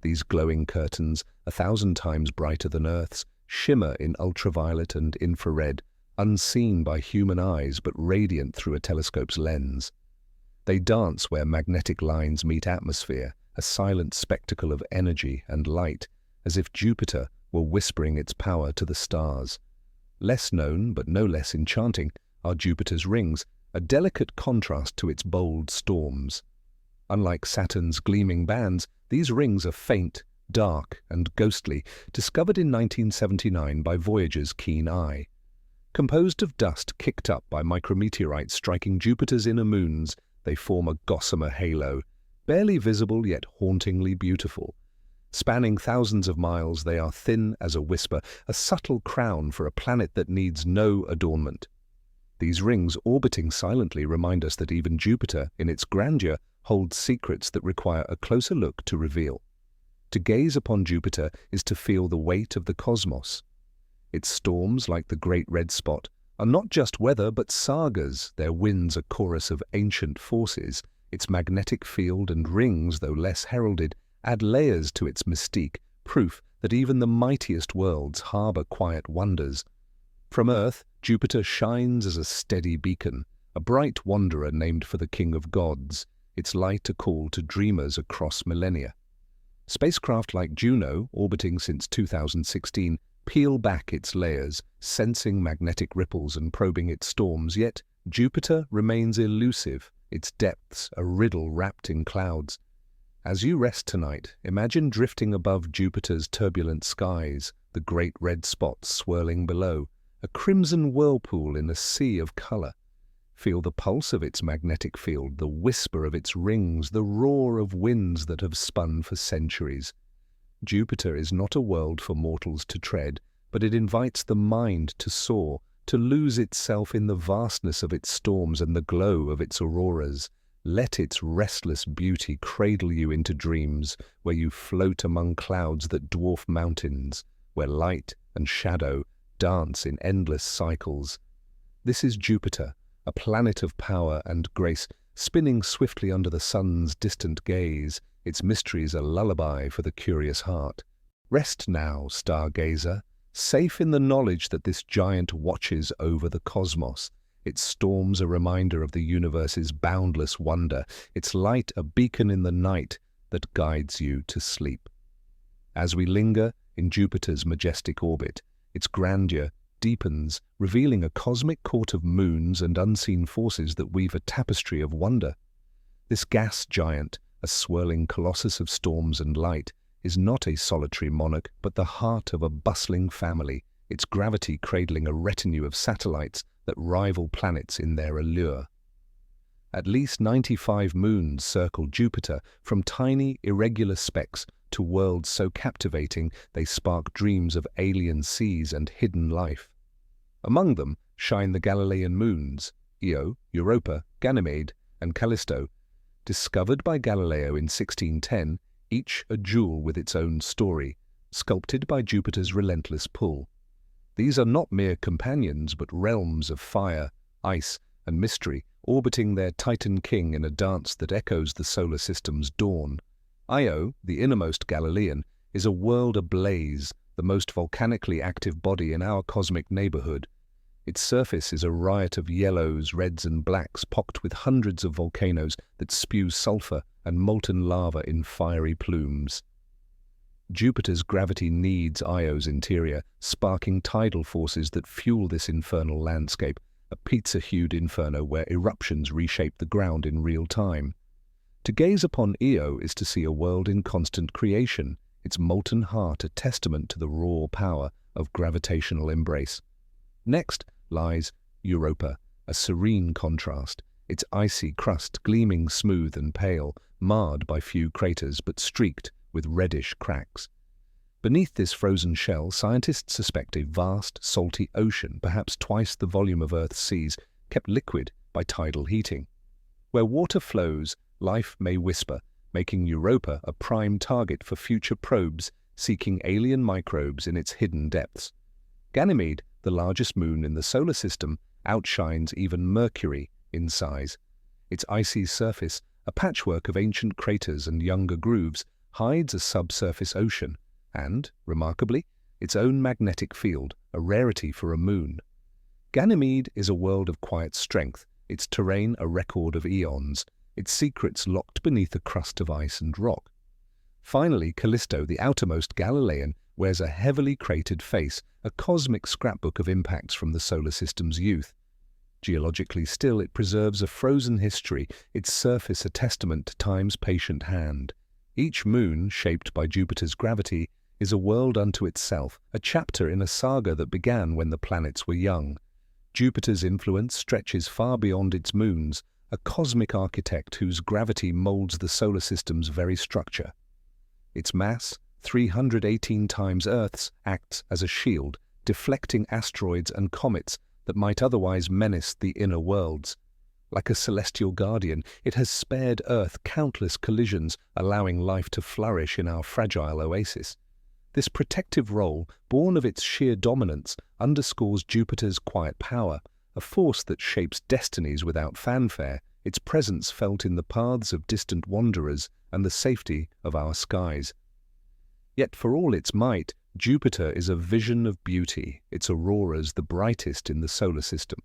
These glowing curtains, 1,000 times brighter than Earth's, shimmer in ultraviolet and infrared, unseen by human eyes but radiant through a telescope's lens. They dance where magnetic lines meet atmosphere, a silent spectacle of energy and light, as if Jupiter were whispering its power to the stars. Less known, but no less enchanting, are Jupiter's rings, a delicate contrast to its bold storms. Unlike Saturn's gleaming bands, these rings are faint, dark, and ghostly, discovered in 1979 by Voyager's keen eye. Composed of dust kicked up by micrometeorites striking Jupiter's inner moons, they form a gossamer halo, barely visible yet hauntingly beautiful. Spanning thousands of miles, they are thin as a whisper, a subtle crown for a planet that needs no adornment. These rings orbiting silently remind us that even Jupiter, in its grandeur, holds secrets that require a closer look to reveal. To gaze upon Jupiter is to feel the weight of the cosmos. Its storms, like the Great Red Spot, are not just weather but sagas, their winds a chorus of ancient forces. Its magnetic field and rings, though less heralded, add layers to its mystique, proof that even the mightiest worlds harbor quiet wonders. From Earth, Jupiter shines as a steady beacon, a bright wanderer named for the king of gods, its light a call to dreamers across millennia. Spacecraft like Juno, orbiting since 2016, peel back its layers, sensing magnetic ripples and probing its storms, yet Jupiter remains elusive, its depths a riddle wrapped in clouds. As you rest tonight, imagine drifting above Jupiter's turbulent skies, the great red spots swirling below, a crimson whirlpool in a sea of color. Feel the pulse of its magnetic field, the whisper of its rings, the roar of winds that have spun for centuries. Jupiter is not a world for mortals to tread, but it invites the mind to soar, to lose itself in the vastness of its storms and the glow of its auroras. Let its restless beauty cradle you into dreams, where you float among clouds that dwarf mountains, where light and shadow dance in endless cycles. This is Jupiter, a planet of power and grace, spinning swiftly under the sun's distant gaze, its mysteries a lullaby for the curious heart. Rest now, stargazer, safe in the knowledge that this giant watches over the cosmos, its storms a reminder of the universe's boundless wonder, its light a beacon in the night that guides you to sleep. As we linger in Jupiter's majestic orbit, its grandeur deepens, revealing a cosmic court of moons and unseen forces that weave a tapestry of wonder. This gas giant, a swirling colossus of storms and light, is not a solitary monarch but the heart of a bustling family, its gravity cradling a retinue of satellites that rival planets in their allure. At least 95 moons circle Jupiter, from tiny, irregular specks to worlds so captivating they spark dreams of alien seas and hidden life. Among them shine the Galilean moons, Io, Europa, Ganymede, and Callisto, discovered by Galileo in 1610, each a jewel with its own story, sculpted by Jupiter's relentless pull. These are not mere companions, but realms of fire, ice, and mystery, orbiting their Titan king in a dance that echoes the solar system's dawn. Io, the innermost Galilean, is a world ablaze, the most volcanically active body in our cosmic neighborhood. Its surface is a riot of yellows, reds, and blacks, pocked with hundreds of volcanoes that spew sulfur and molten lava in fiery plumes. Jupiter's gravity kneads Io's interior, sparking tidal forces that fuel this infernal landscape, a pizza-hued inferno where eruptions reshape the ground in real time. To gaze upon Io is to see a world in constant creation, its molten heart a testament to the raw power of gravitational embrace. Next lies Europa, a serene contrast, its icy crust gleaming smooth and pale, marred by few craters but streaked with reddish cracks. Beneath this frozen shell, scientists suspect a vast, salty ocean, perhaps twice the volume of Earth's seas, kept liquid by tidal heating. Where water flows, life may whisper, making Europa a prime target for future probes seeking alien microbes in its hidden depths. Ganymede, the largest moon in the solar system, outshines even Mercury in size. Its icy surface, a patchwork of ancient craters and younger grooves, hides a subsurface ocean and, remarkably, its own magnetic field, a rarity for a moon. Ganymede is a world of quiet strength, its terrain a record of eons, its secrets locked beneath a crust of ice and rock. Finally, Callisto, the outermost Galilean, wears a heavily cratered face, a cosmic scrapbook of impacts from the solar system's youth. Geologically still, it preserves a frozen history, its surface a testament to time's patient hand. Each moon, shaped by Jupiter's gravity, is a world unto itself, a chapter in a saga that began when the planets were young. Jupiter's influence stretches far beyond its moons, a cosmic architect whose gravity molds the solar system's very structure. Its mass, 318 times Earth's, acts as a shield, deflecting asteroids and comets that might otherwise menace the inner worlds. Like a celestial guardian, it has spared Earth countless collisions, allowing life to flourish in our fragile oasis. This protective role, born of its sheer dominance, underscores Jupiter's quiet power, a force that shapes destinies without fanfare, its presence felt in the paths of distant wanderers and the safety of our skies. Yet for all its might, Jupiter is a vision of beauty, its auroras the brightest in the solar system.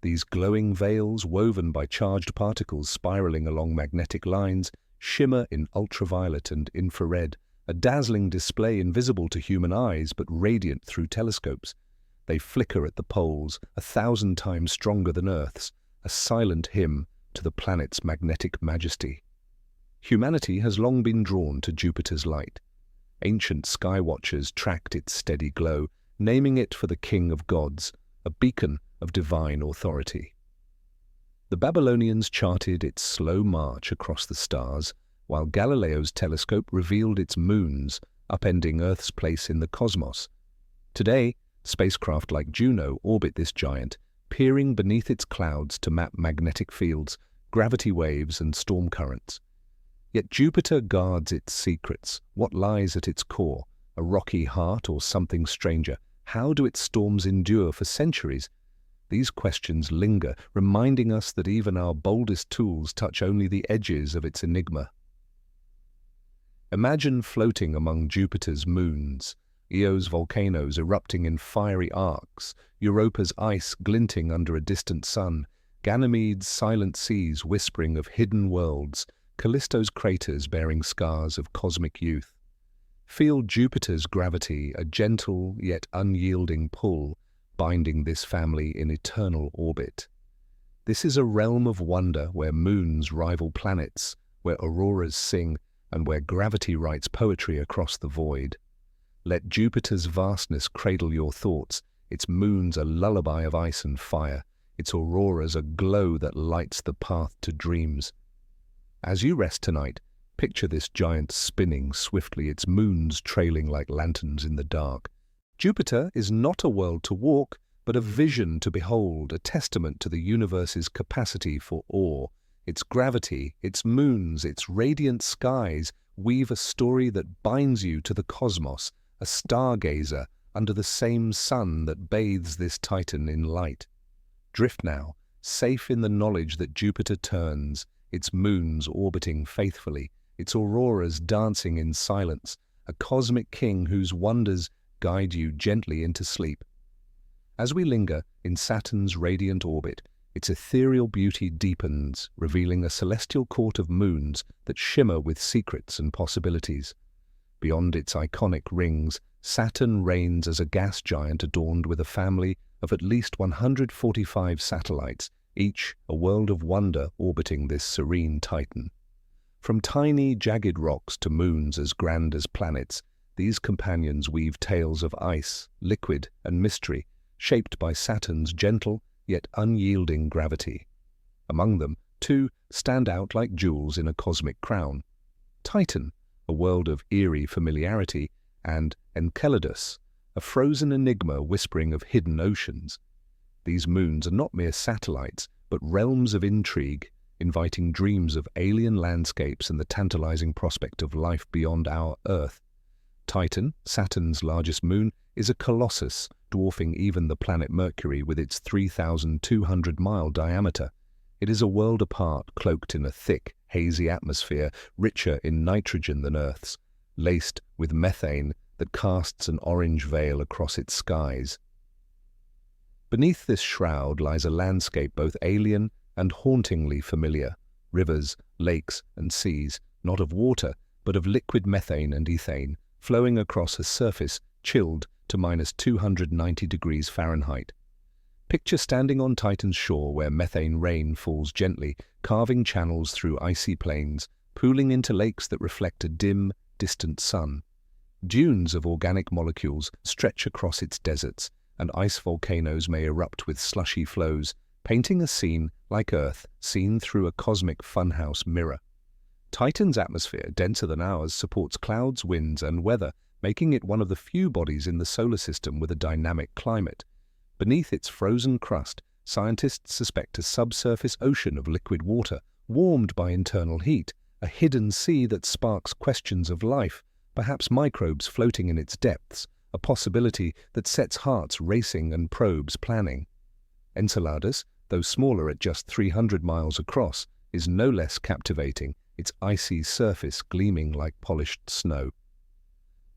These glowing veils, woven by charged particles spiraling along magnetic lines, shimmer in ultraviolet and infrared, a dazzling display invisible to human eyes but radiant through telescopes. They flicker at the poles, 1,000 times stronger than Earth's, a silent hymn to the planet's magnetic majesty. Humanity has long been drawn to Jupiter's light. Ancient sky watchers tracked its steady glow, naming it for the king of gods, a beacon of divine authority. The Babylonians charted its slow march across the stars, while Galileo's telescope revealed its moons, upending Earth's place in the cosmos. Today, spacecraft like Juno orbit this giant, peering beneath its clouds to map magnetic fields, gravity waves, and storm currents. Yet Jupiter guards its secrets. What lies at its core? A rocky heart or something stranger? How do its storms endure for centuries? These questions linger, reminding us that even our boldest tools touch only the edges of its enigma. Imagine floating among Jupiter's moons, Io's volcanoes erupting in fiery arcs, Europa's ice glinting under a distant sun, Ganymede's silent seas whispering of hidden worlds, Callisto's craters bearing scars of cosmic youth. Feel Jupiter's gravity, a gentle yet unyielding pull, binding this family in eternal orbit. This is a realm of wonder where moons rival planets, where auroras sing, and where gravity writes poetry across the void. Let Jupiter's vastness cradle your thoughts, its moons a lullaby of ice and fire, its auroras a glow that lights the path to dreams. As you rest tonight, picture this giant spinning swiftly, its moons trailing like lanterns in the dark. Jupiter is not a world to walk, but a vision to behold, a testament to the universe's capacity for awe. Its gravity, its moons, its radiant skies weave a story that binds you to the cosmos, a stargazer under the same sun that bathes this titan in light. Drift now, safe in the knowledge that Jupiter turns, its moons orbiting faithfully, its auroras dancing in silence, a cosmic king whose wonders guide you gently into sleep. As we linger in Saturn's radiant orbit, its ethereal beauty deepens, revealing a celestial court of moons that shimmer with secrets and possibilities. Beyond its iconic rings, Saturn reigns as a gas giant adorned with a family of at least 145 satellites, each a world of wonder orbiting this serene titan. From tiny, jagged rocks to moons as grand as planets, these companions weave tales of ice, liquid, and mystery, shaped by Saturn's gentle yet unyielding gravity. Among them, two stand out like jewels in a cosmic crown. Titan, a world of eerie familiarity, and Enceladus, a frozen enigma whispering of hidden oceans. These moons are not mere satellites, but realms of intrigue, inviting dreams of alien landscapes and the tantalizing prospect of life beyond our Earth. Titan, Saturn's largest moon, is a colossus, dwarfing even the planet Mercury with its 3,200-mile diameter. It is a world apart, cloaked in a thick, hazy atmosphere, richer in nitrogen than Earth's, laced with methane that casts an orange veil across its skies. Beneath this shroud lies a landscape both alien and hauntingly familiar. Rivers, lakes, and seas, not of water, but of liquid methane and ethane, flowing across a surface chilled to -290 degrees Fahrenheit. Picture standing on Titan's shore where methane rain falls gently, carving channels through icy plains, pooling into lakes that reflect a dim, distant sun. Dunes of organic molecules stretch across its deserts, and ice volcanoes may erupt with slushy flows, painting a scene like Earth seen through a cosmic funhouse mirror. Titan's atmosphere, denser than ours, supports clouds, winds, and weather, making it one of the few bodies in the solar system with a dynamic climate. Beneath its frozen crust, scientists suspect a subsurface ocean of liquid water, warmed by internal heat, a hidden sea that sparks questions of life, perhaps microbes floating in its depths, a possibility that sets hearts racing and probes planning. Enceladus, though smaller at just 300 miles across, is no less captivating, its icy surface gleaming like polished snow.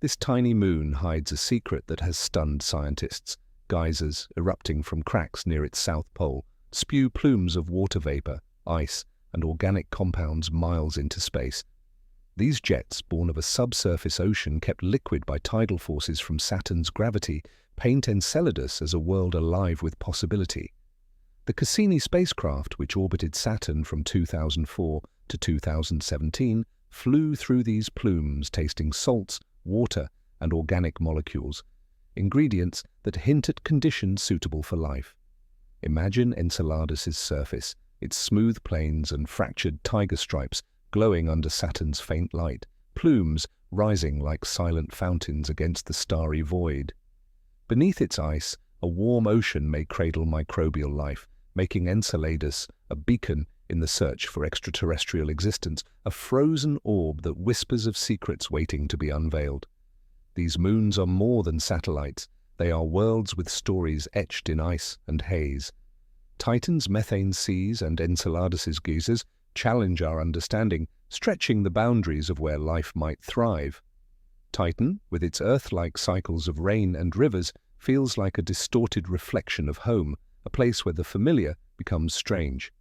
This tiny moon hides a secret that has stunned scientists. Geysers erupting from cracks near its south pole spew plumes of water vapor, ice, and organic compounds miles into space. These jets, born of a subsurface ocean kept liquid by tidal forces from Saturn's gravity, paint Enceladus as a world alive with possibility. The Cassini spacecraft, which orbited Saturn from 2004 to 2017, flew through these plumes, tasting salts, water, and organic molecules, ingredients that hint at conditions suitable for life. Imagine Enceladus's surface, its smooth plains and fractured tiger stripes glowing under Saturn's faint light, plumes rising like silent fountains against the starry void. Beneath its ice, a warm ocean may cradle microbial life, making Enceladus a beacon in the search for extraterrestrial existence, a frozen orb that whispers of secrets waiting to be unveiled. These moons are more than satellites. They are worlds with stories etched in ice and haze. Titan's methane seas and Enceladus's geysers challenge our understanding, stretching the boundaries of where life might thrive. Titan, with its Earth-like cycles of rain and rivers, feels like a distorted reflection of home, a place where the familiar becomes strange.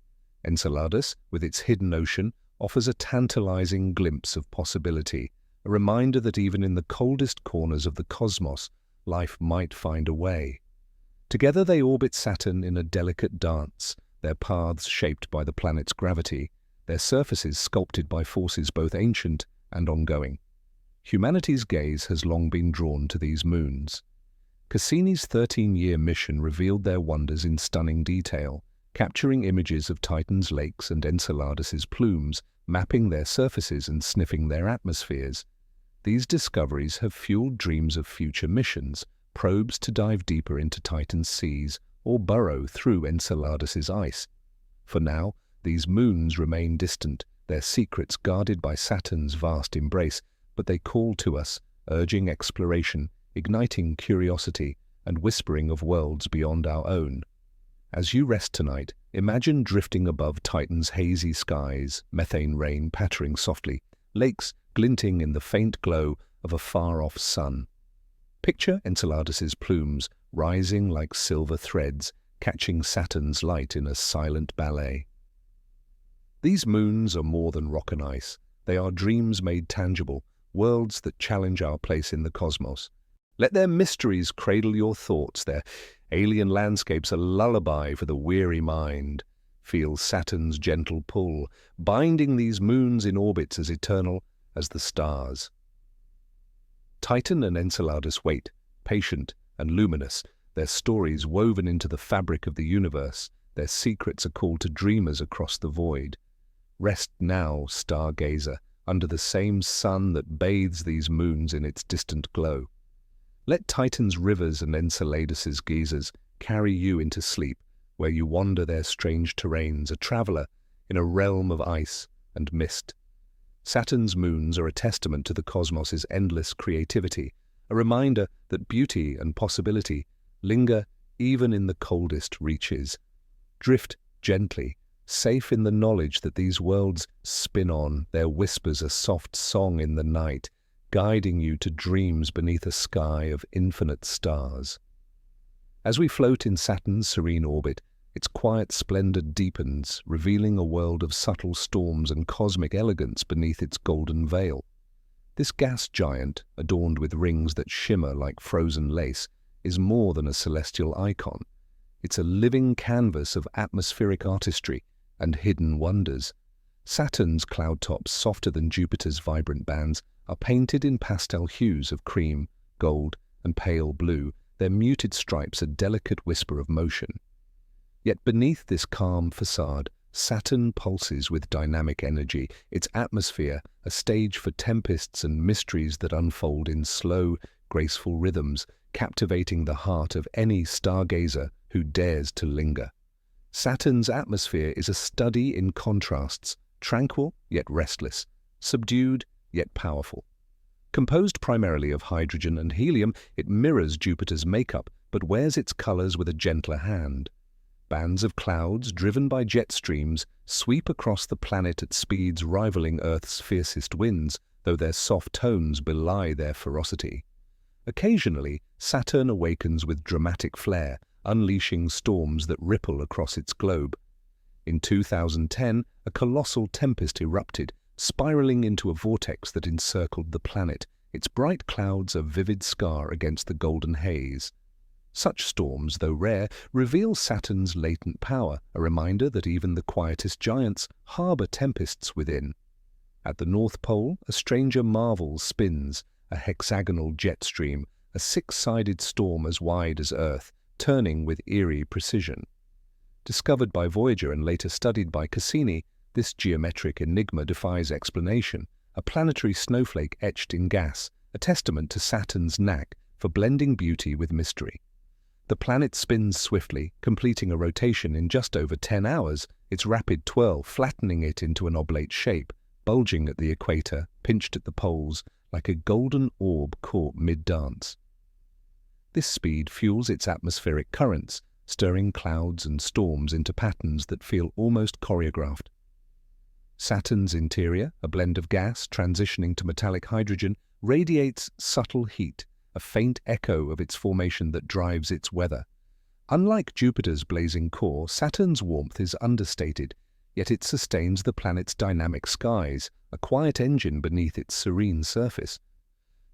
Enceladus, with its hidden ocean, offers a tantalizing glimpse of possibility, a reminder that even in the coldest corners of the cosmos, life might find a way. Together they orbit Saturn in a delicate dance, their paths shaped by the planet's gravity, their surfaces sculpted by forces both ancient and ongoing. Humanity's gaze has long been drawn to these moons. Cassini's 13-year mission revealed their wonders in stunning detail, capturing images of Titan's lakes and Enceladus's plumes, mapping their surfaces and sniffing their atmospheres. These discoveries have fueled dreams of future missions, probes to dive deeper into Titan's seas or burrow through Enceladus's ice. For now, these moons remain distant, their secrets guarded by Saturn's vast embrace, but they call to us, urging exploration, igniting curiosity, and whispering of worlds beyond our own. As you rest tonight, imagine drifting above Titan's hazy skies, methane rain pattering softly, lakes glinting in the faint glow of a far-off sun. Picture Enceladus's plumes rising like silver threads, catching Saturn's light in a silent ballet. These moons are more than rock and ice. They are dreams made tangible, worlds that challenge our place in the cosmos. Let their mysteries cradle your thoughts, their alien landscapes a lullaby for the weary mind. Feel Saturn's gentle pull, binding these moons in orbits as eternal as the stars. Titan and Enceladus wait, patient and luminous, their stories woven into the fabric of the universe, their secrets a call to dreamers across the void. Rest now, stargazer, under the same sun that bathes these moons in its distant glow. Let Titan's rivers and Enceladus's geysers carry you into sleep, where you wander their strange terrains, a traveler in a realm of ice and mist. Saturn's moons are a testament to the cosmos's endless creativity, a reminder that beauty and possibility linger even in the coldest reaches. Drift gently, safe in the knowledge that these worlds spin on, their whispers a soft song in the night, guiding you to dreams beneath a sky of infinite stars. As we float in Saturn's serene orbit, its quiet splendor deepens, revealing a world of subtle storms and cosmic elegance beneath its golden veil. This gas giant, adorned with rings that shimmer like frozen lace, is more than a celestial icon. It's a living canvas of atmospheric artistry and hidden wonders. Saturn's cloud tops, softer than Jupiter's vibrant bands, are painted in pastel hues of cream, gold, and pale blue, their muted stripes a delicate whisper of motion. Yet beneath this calm facade, Saturn pulses with dynamic energy, its atmosphere a stage for tempests and mysteries that unfold in slow, graceful rhythms, captivating the heart of any stargazer who dares to linger. Saturn's atmosphere is a study in contrasts, tranquil yet restless, subdued yet powerful. Composed primarily of hydrogen and helium, it mirrors Jupiter's makeup but wears its colors with a gentler hand. Bands of clouds, driven by jet streams, sweep across the planet at speeds rivaling Earth's fiercest winds, though their soft tones belie their ferocity. Occasionally, Saturn awakens with dramatic flair, unleashing storms that ripple across its globe. In 2010, a colossal tempest erupted, spiraling into a vortex that encircled the planet, its bright clouds a vivid scar against the golden haze. Such storms, though rare, reveal Saturn's latent power, a reminder that even the quietest giants harbor tempests within. At the North Pole, a stranger marvel spins, a hexagonal jet stream, a six-sided storm as wide as Earth, turning with eerie precision. Discovered by Voyager and later studied by Cassini, this geometric enigma defies explanation, a planetary snowflake etched in gas, a testament to Saturn's knack for blending beauty with mystery. The planet spins swiftly, completing a rotation in just over 10 hours, its rapid twirl flattening it into an oblate shape, bulging at the equator, pinched at the poles, like a golden orb caught mid-dance. This speed fuels its atmospheric currents, stirring clouds and storms into patterns that feel almost choreographed. Saturn's interior, a blend of gas transitioning to metallic hydrogen, radiates subtle heat, a faint echo of its formation that drives its weather. Unlike Jupiter's blazing core, Saturn's warmth is understated, yet it sustains the planet's dynamic skies, a quiet engine beneath its serene surface.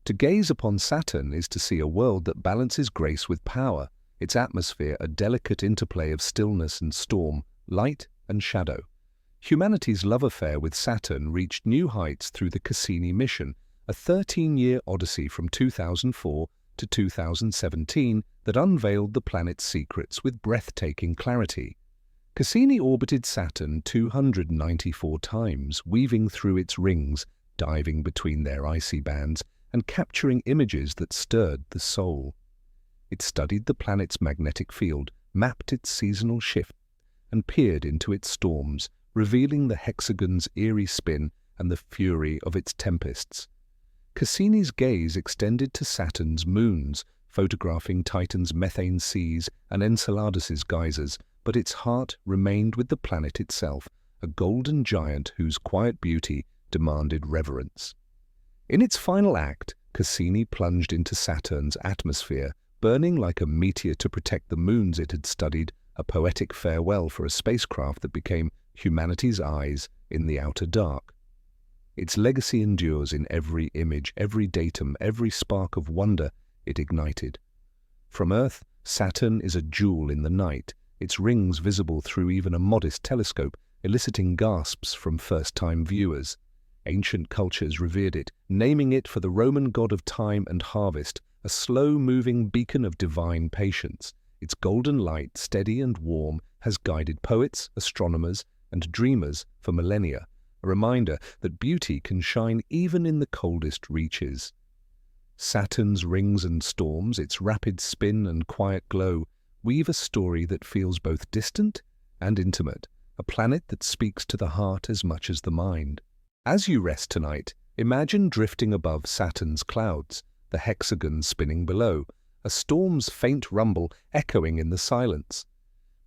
To gaze upon Saturn is to see a world that balances grace with power, its atmosphere a delicate interplay of stillness and storm, light and shadow. Humanity's love affair with Saturn reached new heights through the Cassini mission, a 13-year odyssey from 2004 to 2017 that unveiled the planet's secrets with breathtaking clarity. Cassini orbited Saturn 294 times, weaving through its rings, diving between their icy bands, and capturing images that stirred the soul. It studied the planet's magnetic field, mapped its seasonal shift, and peered into its storms, revealing the hexagon's eerie spin and the fury of its tempests. Cassini's gaze extended to Saturn's moons, photographing Titan's methane seas and Enceladus's geysers, but its heart remained with the planet itself, a golden giant whose quiet beauty demanded reverence. In its final act, Cassini plunged into Saturn's atmosphere, burning like a meteor to protect the moons it had studied, a poetic farewell for a spacecraft that became humanity's eyes in the outer dark. Its legacy endures in every image, every datum, every spark of wonder it ignited. From Earth, Saturn is a jewel in the night, its rings visible through even a modest telescope, eliciting gasps from first-time viewers. Ancient cultures revered it, naming it for the Roman god of time and harvest, a slow-moving beacon of divine patience. Its golden light, steady and warm, has guided poets, astronomers, and dreamers for millennia, a reminder that beauty can shine even in the coldest reaches. Saturn's rings and storms, its rapid spin and quiet glow, weave a story that feels both distant and intimate, a planet that speaks to the heart as much as the mind. As you rest tonight, imagine drifting above Saturn's clouds, the hexagon spinning below, a storm's faint rumble echoing in the silence.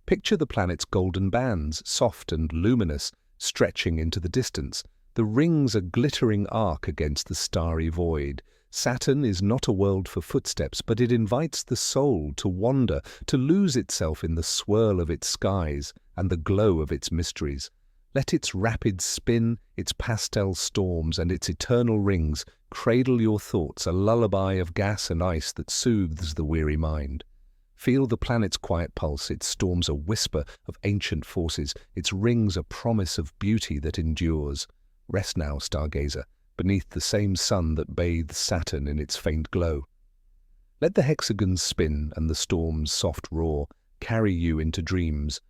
Picture the planet's golden bands, soft and luminous, stretching into the distance, the rings a glittering arc against the starry void. Saturn is not a world for footsteps, but it invites the soul to wander, to lose itself in the swirl of its skies and the glow of its mysteries. Let its rapid spin, its pastel storms, and its eternal rings cradle your thoughts, a lullaby of gas and ice that soothes the weary mind. Feel the planet's quiet pulse, its storms a whisper of ancient forces, its rings a promise of beauty that endures. Rest now, stargazer, beneath the same sun that bathes Saturn in its faint glow. Let the hexagons spin and the storm's soft roar carry you into dreams.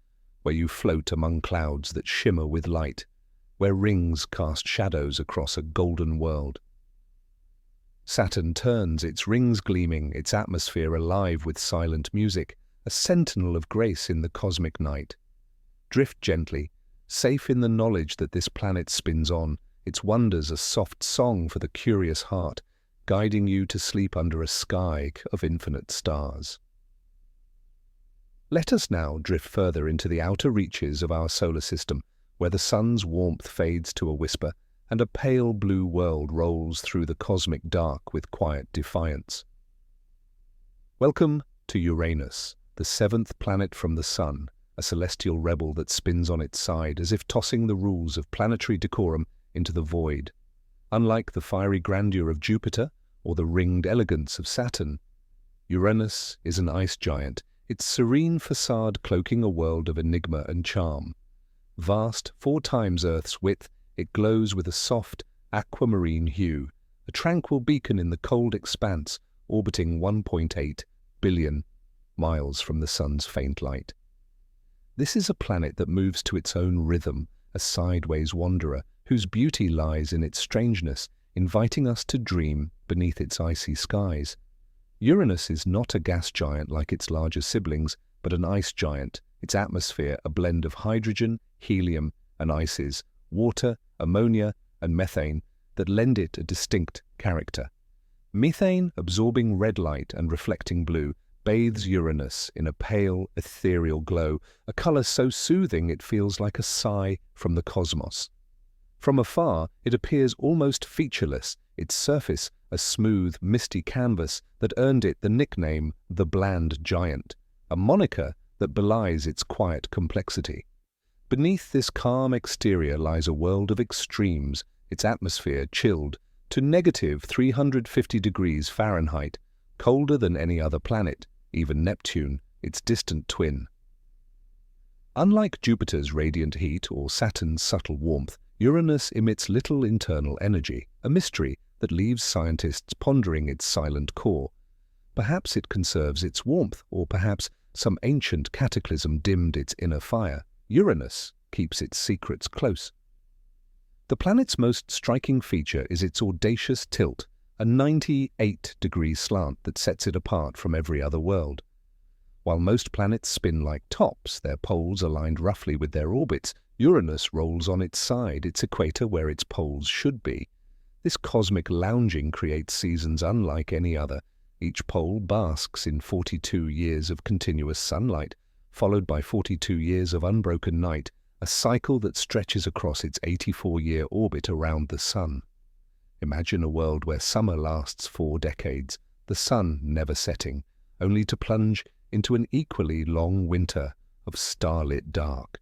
where you float among clouds that shimmer with light, where rings cast shadows across a golden world. Saturn turns, its rings gleaming, its atmosphere alive with silent music, a sentinel of grace in the cosmic night. Drift gently, safe in the knowledge that this planet spins on, its wonders a soft song for the curious heart, guiding you to sleep under a sky of infinite stars. Let us now drift further into the outer reaches of our solar system, where the sun's warmth fades to a whisper, and a pale blue world rolls through the cosmic dark with quiet defiance. Welcome to Uranus, the seventh planet from the Sun, a celestial rebel that spins on its side as if tossing the rules of planetary decorum into the void. Unlike the fiery grandeur of Jupiter or the ringed elegance of Saturn, Uranus is an ice giant, its serene facade cloaking a world of enigma and charm. Vast, 4 times Earth's width, it glows with a soft, aquamarine hue, a tranquil beacon in the cold expanse, orbiting 1.8 billion miles from the sun's faint light. This is a planet that moves to its own rhythm, a sideways wanderer whose beauty lies in its strangeness, inviting us to dream beneath its icy skies. Uranus is not a gas giant like its larger siblings, but an ice giant, its atmosphere a blend of hydrogen, helium, and ices, water, ammonia, and methane that lend it a distinct character. Methane, absorbing red light and reflecting blue, bathes Uranus in a pale, ethereal glow, a color so soothing it feels like a sigh from the cosmos. From afar, it appears almost featureless, its surface a smooth, misty canvas that earned it the nickname the Bland Giant, a moniker that belies its quiet complexity. Beneath this calm exterior lies a world of extremes, its atmosphere chilled to negative 350 degrees Fahrenheit, colder than any other planet, even Neptune, its distant twin. Unlike Jupiter's radiant heat or Saturn's subtle warmth, Uranus emits little internal energy, a mystery that leaves scientists pondering its silent core. Perhaps it conserves its warmth, or perhaps some ancient cataclysm dimmed its inner fire. Uranus keeps its secrets close. The planet's most striking feature is its audacious tilt, a 98-degree slant that sets it apart from every other world. While most planets spin like tops, their poles aligned roughly with their orbits, Uranus rolls on its side, its equator where its poles should be. This cosmic lounging creates seasons unlike any other. Each pole basks in 42 years of continuous sunlight, followed by 42 years of unbroken night, a cycle that stretches across its 84-year orbit around the Sun. Imagine a world where summer lasts 4 decades, the sun never setting, only to plunge into an equally long winter of starlit dark.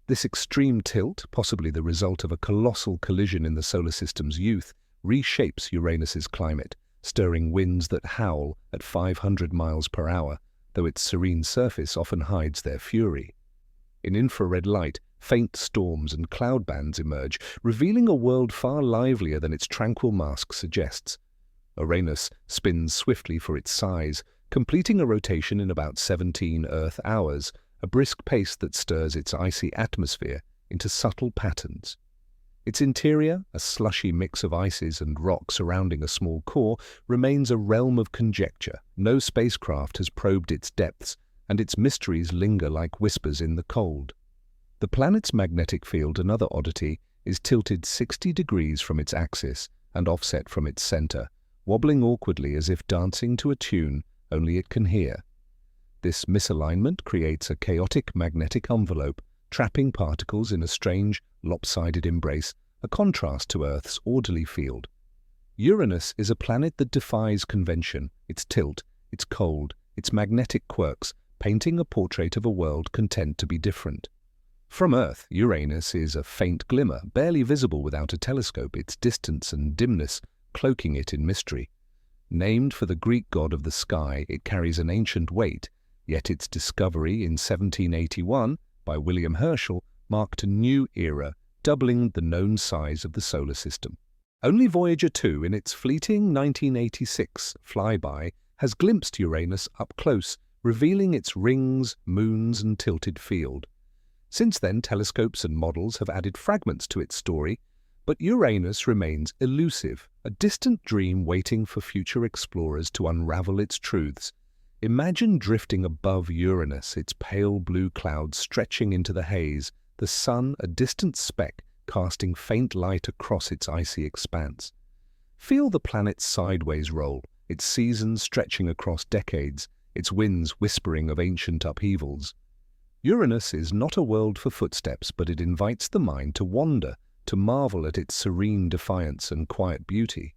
This extreme tilt, possibly the result of a colossal collision in the solar system's youth, reshapes Uranus's climate, stirring winds that howl at 500 miles per hour, though its serene surface often hides their fury. In infrared light, faint storms and cloud bands emerge, revealing a world far livelier than its tranquil mask suggests. Uranus spins swiftly for its size, completing a rotation in about 17 Earth hours, a brisk pace that stirs its icy atmosphere into subtle patterns. Its interior, a slushy mix of ices and rock surrounding a small core, remains a realm of conjecture. No spacecraft has probed its depths, and its mysteries linger like whispers in the cold. The planet's magnetic field, another oddity, is tilted 60 degrees from its axis and offset from its center, wobbling awkwardly as if dancing to a tune only it can hear. This misalignment creates a chaotic magnetic envelope, trapping particles in a strange, lopsided embrace, a contrast to Earth's orderly field. Uranus is a planet that defies convention, its tilt, its cold, its magnetic quirks, painting a portrait of a world content to be different. From Earth, Uranus is a faint glimmer, barely visible without a telescope, its distance and dimness cloaking it in mystery. Named for the Greek god of the sky, it carries an ancient weight, yet its discovery in 1781 by William Herschel marked a new era, doubling the known size of the solar system. Only Voyager 2, in its fleeting 1986 flyby, has glimpsed Uranus up close, revealing its rings, moons, and tilted field. Since then, telescopes and models have added fragments to its story, but Uranus remains elusive, a distant dream waiting for future explorers to unravel its truths. Imagine drifting above Uranus, its pale blue clouds stretching into the haze, the sun a distant speck casting faint light across its icy expanse. Feel the planet's sideways roll, its seasons stretching across decades, its winds whispering of ancient upheavals. Uranus is not a world for footsteps, but it invites the mind to wander, to marvel at its serene defiance and quiet beauty.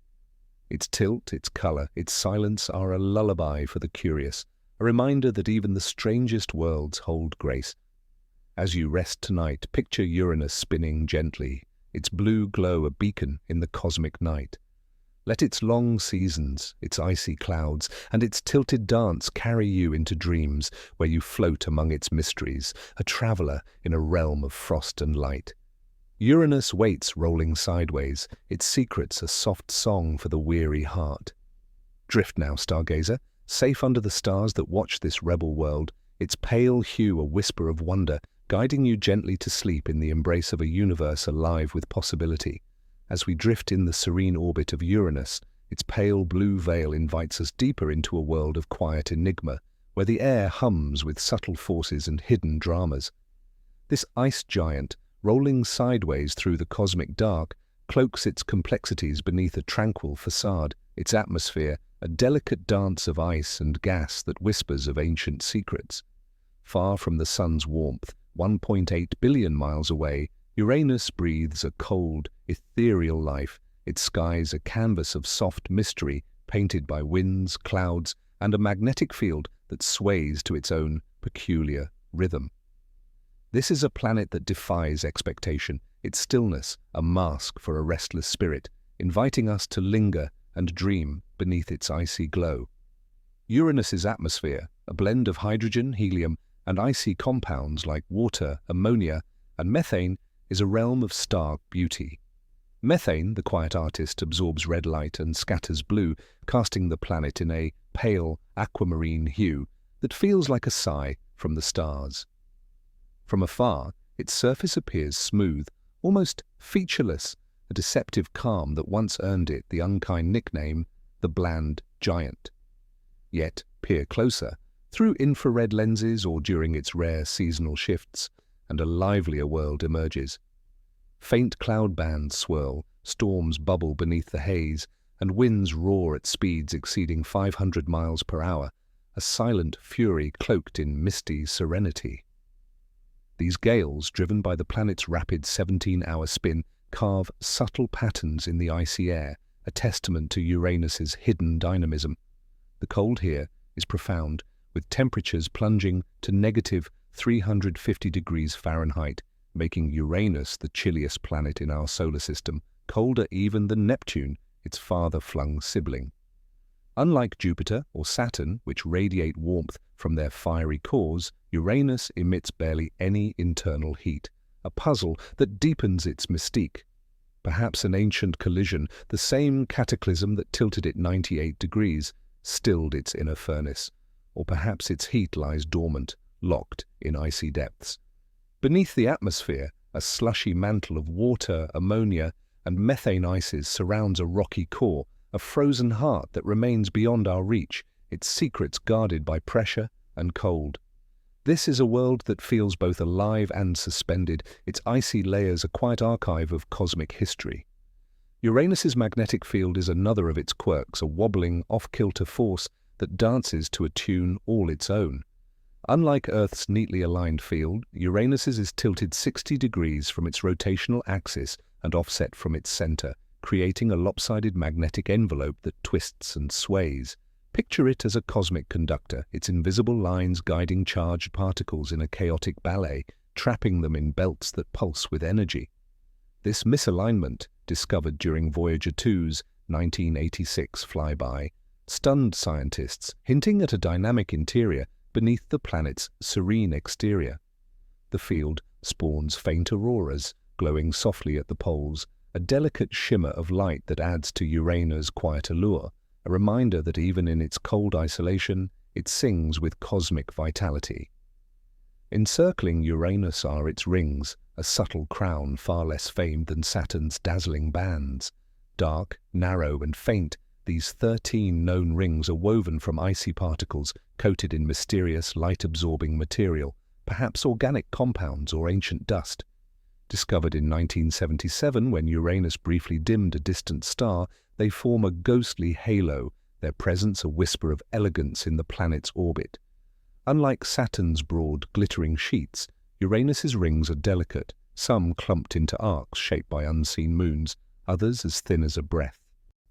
Its tilt, its color, its silence are a lullaby for the curious, a reminder that even the strangest worlds hold grace. As you rest tonight, picture Uranus spinning gently, its blue glow a beacon in the cosmic night. Let its long seasons, its icy clouds, and its tilted dance carry you into dreams where you float among its mysteries, a traveler in a realm of frost and light. Uranus waits rolling sideways, its secrets a soft song for the weary heart. Drift now, stargazer, safe under the stars that watch this rebel world, its pale hue a whisper of wonder, guiding you gently to sleep in the embrace of a universe alive with possibility. As we drift in the serene orbit of Uranus, its pale blue veil invites us deeper into a world of quiet enigma, where the air hums with subtle forces and hidden dramas. This ice giant, rolling sideways through the cosmic dark, cloaks its complexities beneath a tranquil facade, its atmosphere a delicate dance of ice and gas that whispers of ancient secrets. Far from the sun's warmth, 1.8 billion miles away, Uranus breathes a cold, ethereal life, its skies a canvas of soft mystery painted by winds, clouds, and a magnetic field that sways to its own peculiar rhythm. This is a planet that defies expectation, its stillness a mask for a restless spirit, inviting us to linger and dream beneath its icy glow. Uranus's atmosphere, a blend of hydrogen, helium, and icy compounds like water, ammonia, and methane, is a realm of stark beauty. Methane, the quiet artist, absorbs red light and scatters blue, casting the planet in a pale aquamarine hue that feels like a sigh from the stars. From afar, its surface appears smooth, almost featureless, a deceptive calm that once earned it the unkind nickname, the bland giant. Yet, peer closer, through infrared lenses or during its rare seasonal shifts, and a livelier world emerges. Faint cloud bands swirl, storms bubble beneath the haze, and winds roar at speeds exceeding 500 miles per hour, a silent fury cloaked in misty serenity. These gales, driven by the planet's rapid 17-hour spin, carve subtle patterns in the icy air, a testament to Uranus's hidden dynamism. The cold here is profound, with temperatures plunging to negative 350 degrees Fahrenheit, making Uranus the chilliest planet in our solar system, colder even than Neptune, its farther-flung sibling. Unlike Jupiter or Saturn, which radiate warmth from their fiery cores, Uranus emits barely any internal heat, a puzzle that deepens its mystique. Perhaps an ancient collision, the same cataclysm that tilted it 98 degrees, stilled its inner furnace, or perhaps its heat lies dormant, locked in icy depths. Beneath the atmosphere, a slushy mantle of water, ammonia, and methane ices surrounds a rocky core, a frozen heart that remains beyond our reach, its secrets guarded by pressure and cold. This is a world that feels both alive and suspended, its icy layers a quiet archive of cosmic history. Uranus's magnetic field is another of its quirks, a wobbling, off-kilter force that dances to a tune all its own. Unlike Earth's neatly aligned field, Uranus's is tilted 60 degrees from its rotational axis and offset from its center, creating a lopsided magnetic envelope that twists and sways. Picture it as a cosmic conductor, its invisible lines guiding charged particles in a chaotic ballet, trapping them in belts that pulse with energy. This misalignment, discovered during Voyager 2's 1986 flyby, stunned scientists, hinting at a dynamic interior beneath the planet's serene exterior. The field spawns faint auroras, glowing softly at the poles, a delicate shimmer of light that adds to Uranus' quiet allure, a reminder that even in its cold isolation, it sings with cosmic vitality. Encircling Uranus are its rings, a subtle crown far less famed than Saturn's dazzling bands. Dark, narrow and faint, these 13 known rings are woven from icy particles coated in mysterious light-absorbing material, perhaps organic compounds or ancient dust. Discovered in 1977 when Uranus briefly dimmed a distant star, they form a ghostly halo, their presence a whisper of elegance in the planet's orbit. Unlike Saturn's broad, glittering sheets, Uranus's rings are delicate, some clumped into arcs shaped by unseen moons, others as thin as a breath.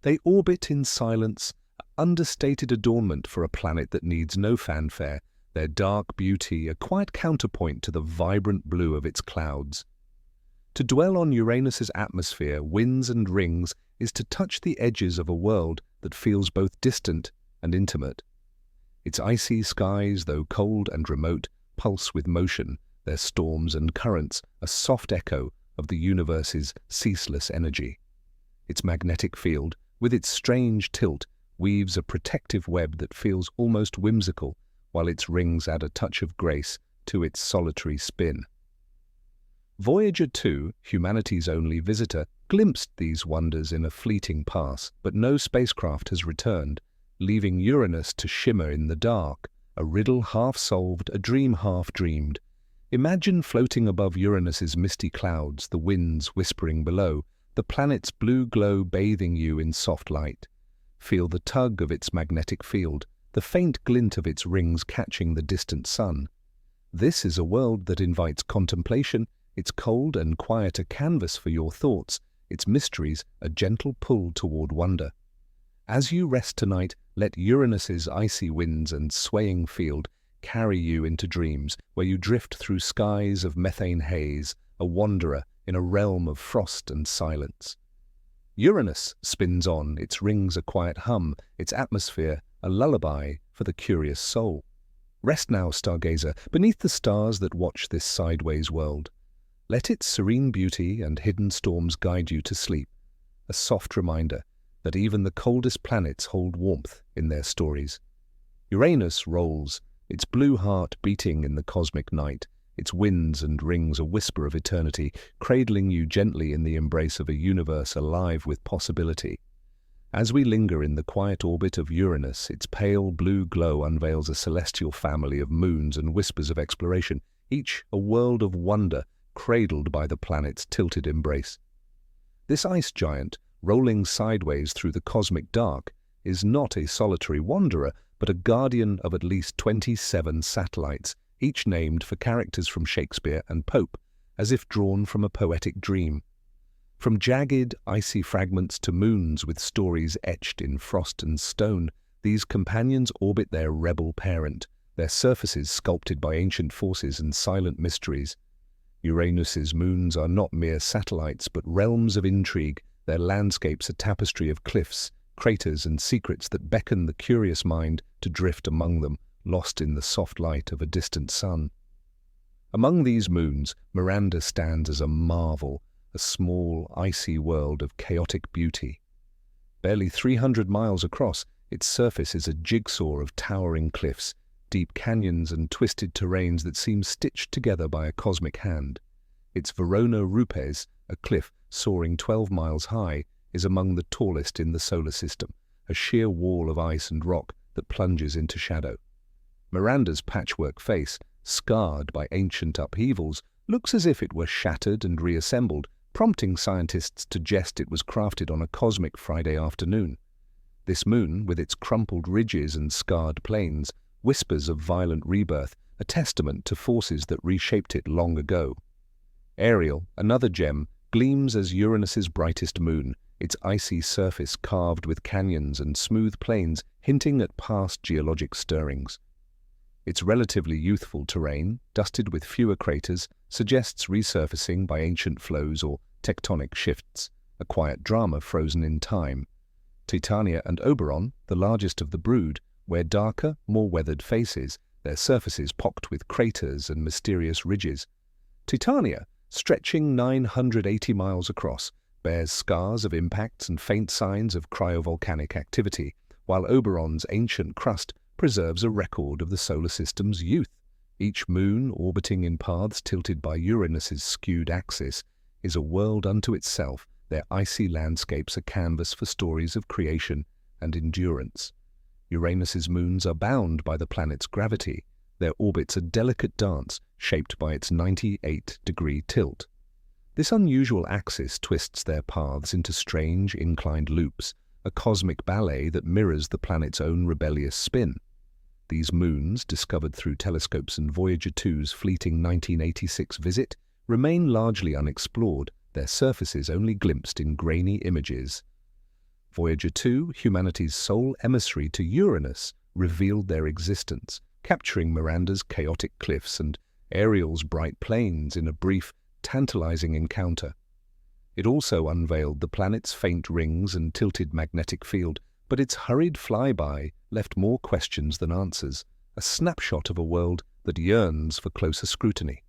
They orbit in silence, understated adornment for a planet that needs no fanfare, their dark beauty a quiet counterpoint to the vibrant blue of its clouds. To dwell on Uranus's atmosphere, winds and rings is to touch the edges of a world that feels both distant and intimate. Its icy skies, though cold and remote, pulse with motion, their storms and currents a soft echo of the universe's ceaseless energy. Its magnetic field, with its strange tilt, weaves a protective web that feels almost whimsical, while its rings add a touch of grace to its solitary spin. Voyager 2, humanity's only visitor, glimpsed these wonders in a fleeting pass, but no spacecraft has returned, leaving Uranus to shimmer in the dark, a riddle half-solved, a dream half-dreamed. Imagine floating above Uranus's misty clouds, the winds whispering below, the planet's blue glow bathing you in soft light. Feel the tug of its magnetic field, the faint glint of its rings catching the distant sun. This is a world that invites contemplation, its cold and quiet a canvas for your thoughts, its mysteries a gentle pull toward wonder. As you rest tonight, let Uranus's icy winds and swaying field carry you into dreams where you drift through skies of methane haze, a wanderer in a realm of frost and silence. Uranus spins on, its rings a quiet hum, its atmosphere a lullaby for the curious soul. Rest now, stargazer, beneath the stars that watch this sideways world. Let its serene beauty and hidden storms guide you to sleep, a soft reminder that even the coldest planets hold warmth in their stories. Uranus rolls, its blue heart beating in the cosmic night, its winds and rings a whisper of eternity, cradling you gently in the embrace of a universe alive with possibility. As we linger in the quiet orbit of Uranus, its pale blue glow unveils a celestial family of moons and whispers of exploration, each a world of wonder cradled by the planet's tilted embrace. This ice giant, rolling sideways through the cosmic dark, is not a solitary wanderer, but a guardian of at least 27 satellites, each named for characters from Shakespeare and Pope, as if drawn from a poetic dream. From jagged, icy fragments to moons with stories etched in frost and stone, these companions orbit their rebel parent, their surfaces sculpted by ancient forces and silent mysteries. Uranus's moons are not mere satellites, but realms of intrigue, their landscapes a tapestry of cliffs, craters and secrets that beckon the curious mind to drift among them, lost in the soft light of a distant sun. Among these moons, Miranda stands as a marvel, a small, icy world of chaotic beauty. Barely 300 miles across, its surface is a jigsaw of towering cliffs, deep canyons and twisted terrains that seem stitched together by a cosmic hand. Its Verona Rupes, a cliff soaring 12 miles high, is among the tallest in the solar system, a sheer wall of ice and rock that plunges into shadow. Miranda's patchwork face, scarred by ancient upheavals, looks as if it were shattered and reassembled, prompting scientists to jest it was crafted on a cosmic Friday afternoon. This moon, with its crumpled ridges and scarred plains, whispers of violent rebirth, a testament to forces that reshaped it long ago. Ariel, another gem, gleams as Uranus's brightest moon, its icy surface carved with canyons and smooth plains hinting at past geologic stirrings. Its relatively youthful terrain, dusted with fewer craters, suggests resurfacing by ancient flows or tectonic shifts, a quiet drama frozen in time. Titania and Oberon, the largest of the brood, wear darker, more weathered faces, their surfaces pocked with craters and mysterious ridges. Titania, stretching 980 miles across, bears scars of impacts and faint signs of cryovolcanic activity, while Oberon's ancient crust preserves a record of the solar system's youth, Each moon, orbiting in paths tilted by Uranus's skewed axis, is a world unto itself. Their icy landscapes a canvas for stories of creation and endurance. Uranus's moons are bound by the planet's gravity, their orbits a delicate dance shaped by its 98-degree tilt. This unusual axis twists their paths into strange inclined loops, a cosmic ballet that mirrors the planet's own rebellious spin. These moons, discovered through telescopes and Voyager 2's fleeting 1986 visit, remain largely unexplored, their surfaces only glimpsed in grainy images. Voyager 2, humanity's sole emissary to Uranus, revealed their existence, capturing Miranda's chaotic cliffs and Ariel's bright plains in a brief, tantalizing encounter. It also unveiled the planet's faint rings and tilted magnetic field, but its hurried flyby left more questions than answers, a snapshot of a world that yearns for closer scrutiny.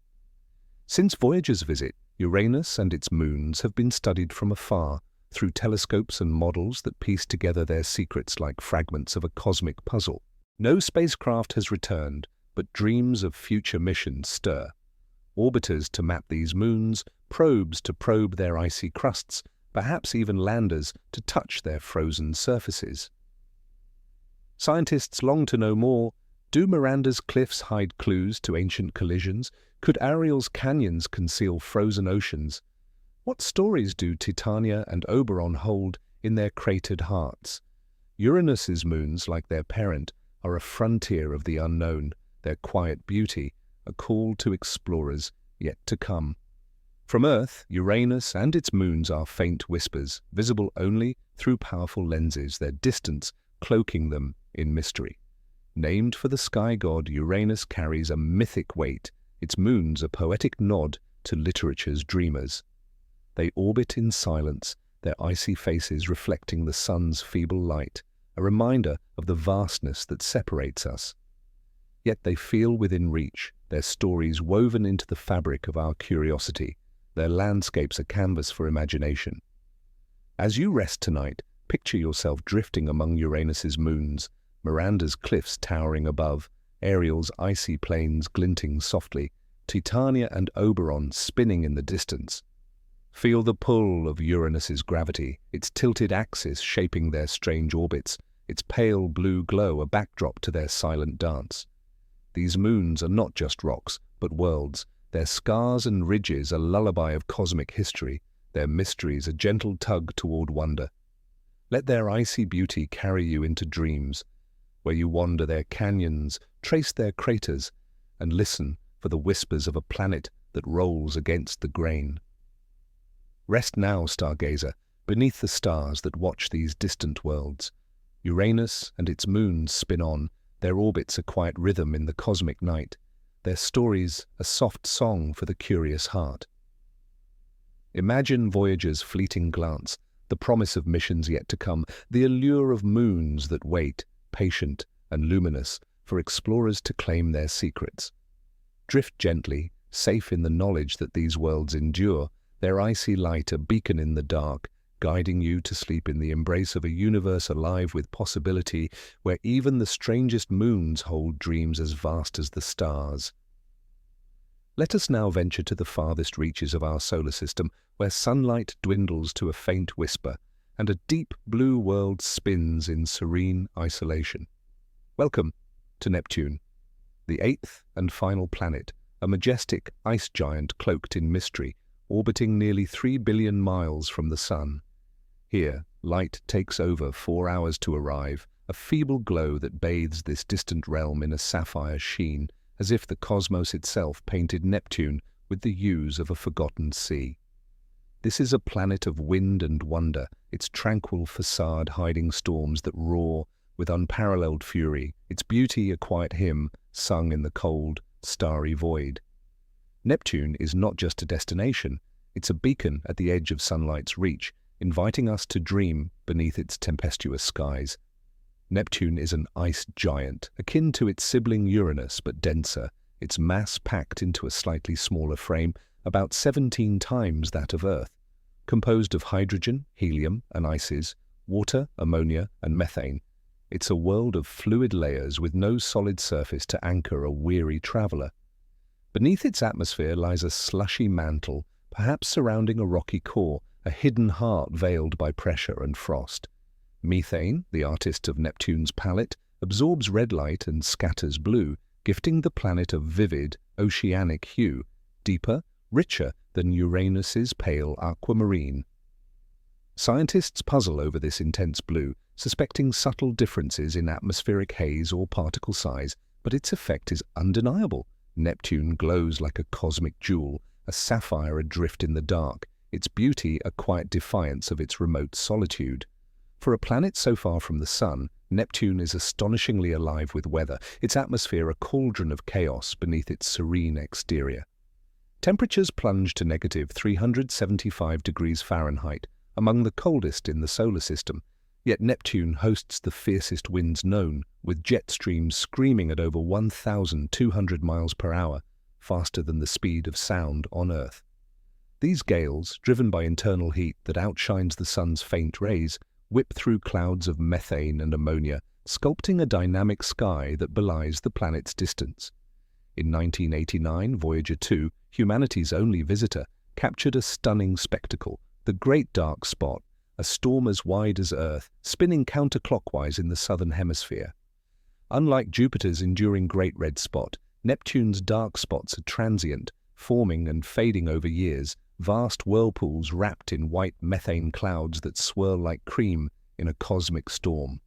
Since Voyager's visit, Uranus and its moons have been studied from afar, through telescopes and models that piece together their secrets like fragments of a cosmic puzzle. No spacecraft has returned, but dreams of future missions stir. Orbiters to map these moons, probes to probe their icy crusts, perhaps even landers to touch their frozen surfaces. Scientists long to know more. Do Miranda's cliffs hide clues to ancient collisions? Could Ariel's canyons conceal frozen oceans? What stories do Titania and Oberon hold in their cratered hearts? Uranus's moons, like their parent, are a frontier of the unknown, their quiet beauty a call to explorers yet to come. From Earth, Uranus and its moons are faint whispers, visible only through powerful lenses, their distance cloaking them in mystery. Named for the sky god, Uranus carries a mythic weight, its moons a poetic nod to literature's dreamers. They orbit in silence, their icy faces reflecting the sun's feeble light, a reminder of the vastness that separates us. Yet they feel within reach, their stories woven into the fabric of our curiosity, their landscapes a canvas for imagination. As you rest tonight, picture yourself drifting among Uranus's moons, Miranda's cliffs towering above, Ariel's icy plains glinting softly, Titania and Oberon spinning in the distance. Feel the pull of Uranus's gravity, its tilted axis shaping their strange orbits, its pale blue glow a backdrop to their silent dance. These moons are not just rocks, but worlds, their scars and ridges a lullaby of cosmic history, their mysteries a gentle tug toward wonder. Let their icy beauty carry you into dreams, where you wander their canyons, trace their craters, and listen for the whispers of a planet that rolls against the grain. Rest now, stargazer, beneath the stars that watch these distant worlds. Uranus and its moons spin on, their orbits a quiet rhythm in the cosmic night, their stories a soft song for the curious heart. Imagine Voyager's fleeting glance, the promise of missions yet to come, the allure of moons that wait, patient and luminous, for explorers to claim their secrets. Drift gently, safe in the knowledge that these worlds endure, their icy light a beacon in the dark, guiding you to sleep in the embrace of a universe alive with possibility, where even the strangest moons hold dreams as vast as the stars. Let us now venture to the farthest reaches of our solar system, where sunlight dwindles to a faint whisper, and a deep blue world spins in serene isolation. Welcome to Neptune, the eighth and final planet, a majestic ice giant cloaked in mystery, orbiting nearly 3 billion miles from the Sun. Here, light takes over 4 hours to arrive, a feeble glow that bathes this distant realm in a sapphire sheen, as if the cosmos itself painted Neptune with the hues of a forgotten sea. This is a planet of wind and wonder, its tranquil facade hiding storms that roar with unparalleled fury, its beauty a quiet hymn sung in the cold, starry void. Neptune is not just a destination, it's a beacon at the edge of sunlight's reach, inviting us to dream beneath its tempestuous skies. Neptune is an ice giant, akin to its sibling Uranus but denser, its mass packed into a slightly smaller frame, about 17 times that of Earth, composed of hydrogen, helium and ices, water, ammonia and methane. It's a world of fluid layers with no solid surface to anchor a weary traveler. Beneath its atmosphere lies a slushy mantle, perhaps surrounding a rocky core, a hidden heart veiled by pressure and frost. Methane, the artist of Neptune's palette, absorbs red light and scatters blue, gifting the planet a vivid, oceanic hue, deeper, richer than Uranus's pale aquamarine. Scientists puzzle over this intense blue, suspecting subtle differences in atmospheric haze or particle size, but its effect is undeniable. Neptune glows like a cosmic jewel, a sapphire adrift in the dark, its beauty a quiet defiance of its remote solitude. For a planet so far from the Sun, Neptune is astonishingly alive with weather, its atmosphere a cauldron of chaos beneath its serene exterior. Temperatures plunge to negative 375 degrees Fahrenheit, among the coldest in the solar system, yet Neptune hosts the fiercest winds known, with jet streams screaming at over 1,200 miles per hour, faster than the speed of sound on Earth. These gales, driven by internal heat that outshines the Sun's faint rays, whip through clouds of methane and ammonia, sculpting a dynamic sky that belies the planet's distance. In 1989, Voyager 2, humanity's only visitor, captured a stunning spectacle, the Great Dark Spot, a storm as wide as Earth, spinning counterclockwise in the southern hemisphere. Unlike Jupiter's enduring Great Red Spot, Neptune's dark spots are transient, forming and fading over years, vast whirlpools wrapped in white methane clouds that swirl like cream in a cosmic storm.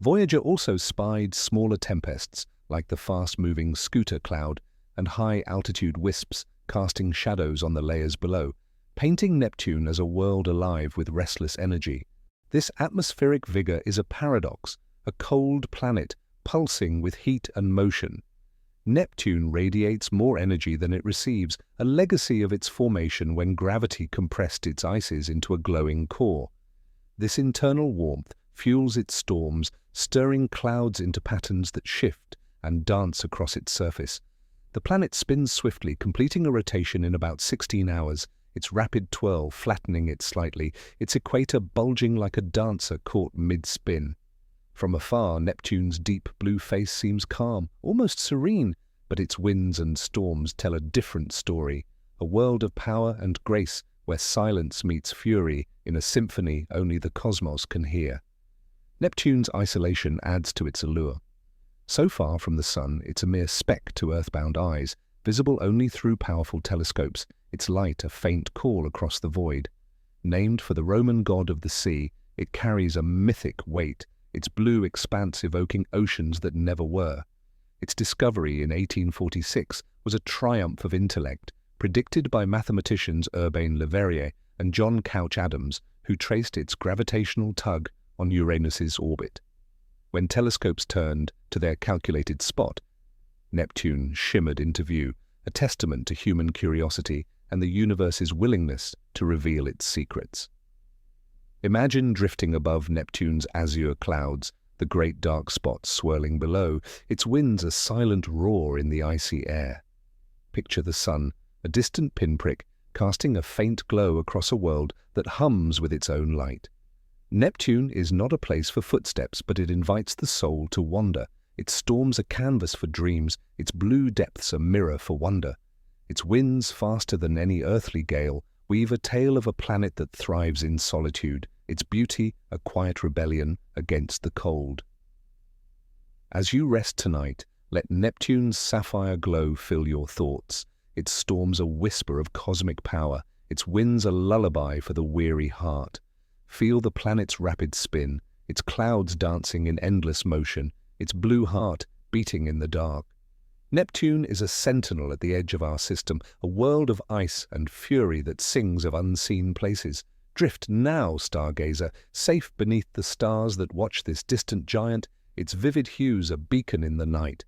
Voyager also spied smaller tempests, like the fast-moving Scooter cloud, and high-altitude wisps casting shadows on the layers below, painting Neptune as a world alive with restless energy. This atmospheric vigor is a paradox, a cold planet pulsing with heat and motion. Neptune radiates more energy than it receives, a legacy of its formation when gravity compressed its ices into a glowing core. This internal warmth fuels its storms, stirring clouds into patterns that shift and dance across its surface. The planet spins swiftly, completing a rotation in about 16 hours, its rapid twirl flattening it slightly, its equator bulging like a dancer caught mid-spin. From afar, Neptune's deep blue face seems calm, almost serene, but its winds and storms tell a different story, a world of power and grace where silence meets fury in a symphony only the cosmos can hear. Neptune's isolation adds to its allure. So far from the Sun, it's a mere speck to earthbound eyes, visible only through powerful telescopes, its light a faint call across the void. Named for the Roman god of the sea, it carries a mythic weight, its blue expanse evoking oceans that never were. Its discovery in 1846 was a triumph of intellect, predicted by mathematicians Urbain Le Verrier and John Couch Adams, who traced its gravitational tug on Uranus's orbit. When telescopes turned to their calculated spot, Neptune shimmered into view, a testament to human curiosity and the universe's willingness to reveal its secrets. Imagine drifting above Neptune's azure clouds, the great dark spot swirling below, its winds a silent roar in the icy air. Picture the Sun, a distant pinprick, casting a faint glow across a world that hums with its own light. Neptune is not a place for footsteps, but it invites the soul to wander. Its storms a canvas for dreams, its blue depths a mirror for wonder. Its winds, faster than any earthly gale, weave a tale of a planet that thrives in solitude, its beauty a quiet rebellion against the cold. As you rest tonight, let Neptune's sapphire glow fill your thoughts, its storms a whisper of cosmic power, its winds a lullaby for the weary heart. Feel the planet's rapid spin, its clouds dancing in endless motion, its blue heart beating in the dark. Neptune is a sentinel at the edge of our system, a world of ice and fury that sings of unseen places. Drift now, stargazer, safe beneath the stars that watch this distant giant, its vivid hues a beacon in the night.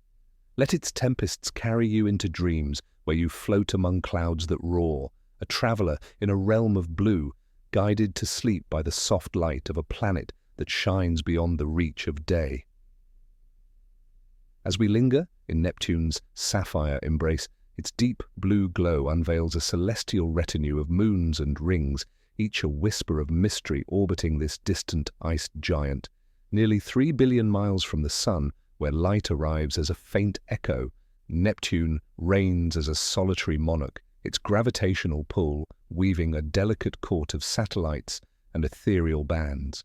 Let its tempests carry you into dreams where you float among clouds that roar, a traveler in a realm of blue, guided to sleep by the soft light of a planet that shines beyond the reach of day. As we linger in Neptune's sapphire embrace, its deep blue glow unveils a celestial retinue of moons and rings, each a whisper of mystery orbiting this distant iced giant. Nearly 3 billion miles from the Sun, where light arrives as a faint echo, Neptune reigns as a solitary monarch, its gravitational pull weaving a delicate court of satellites and ethereal bands.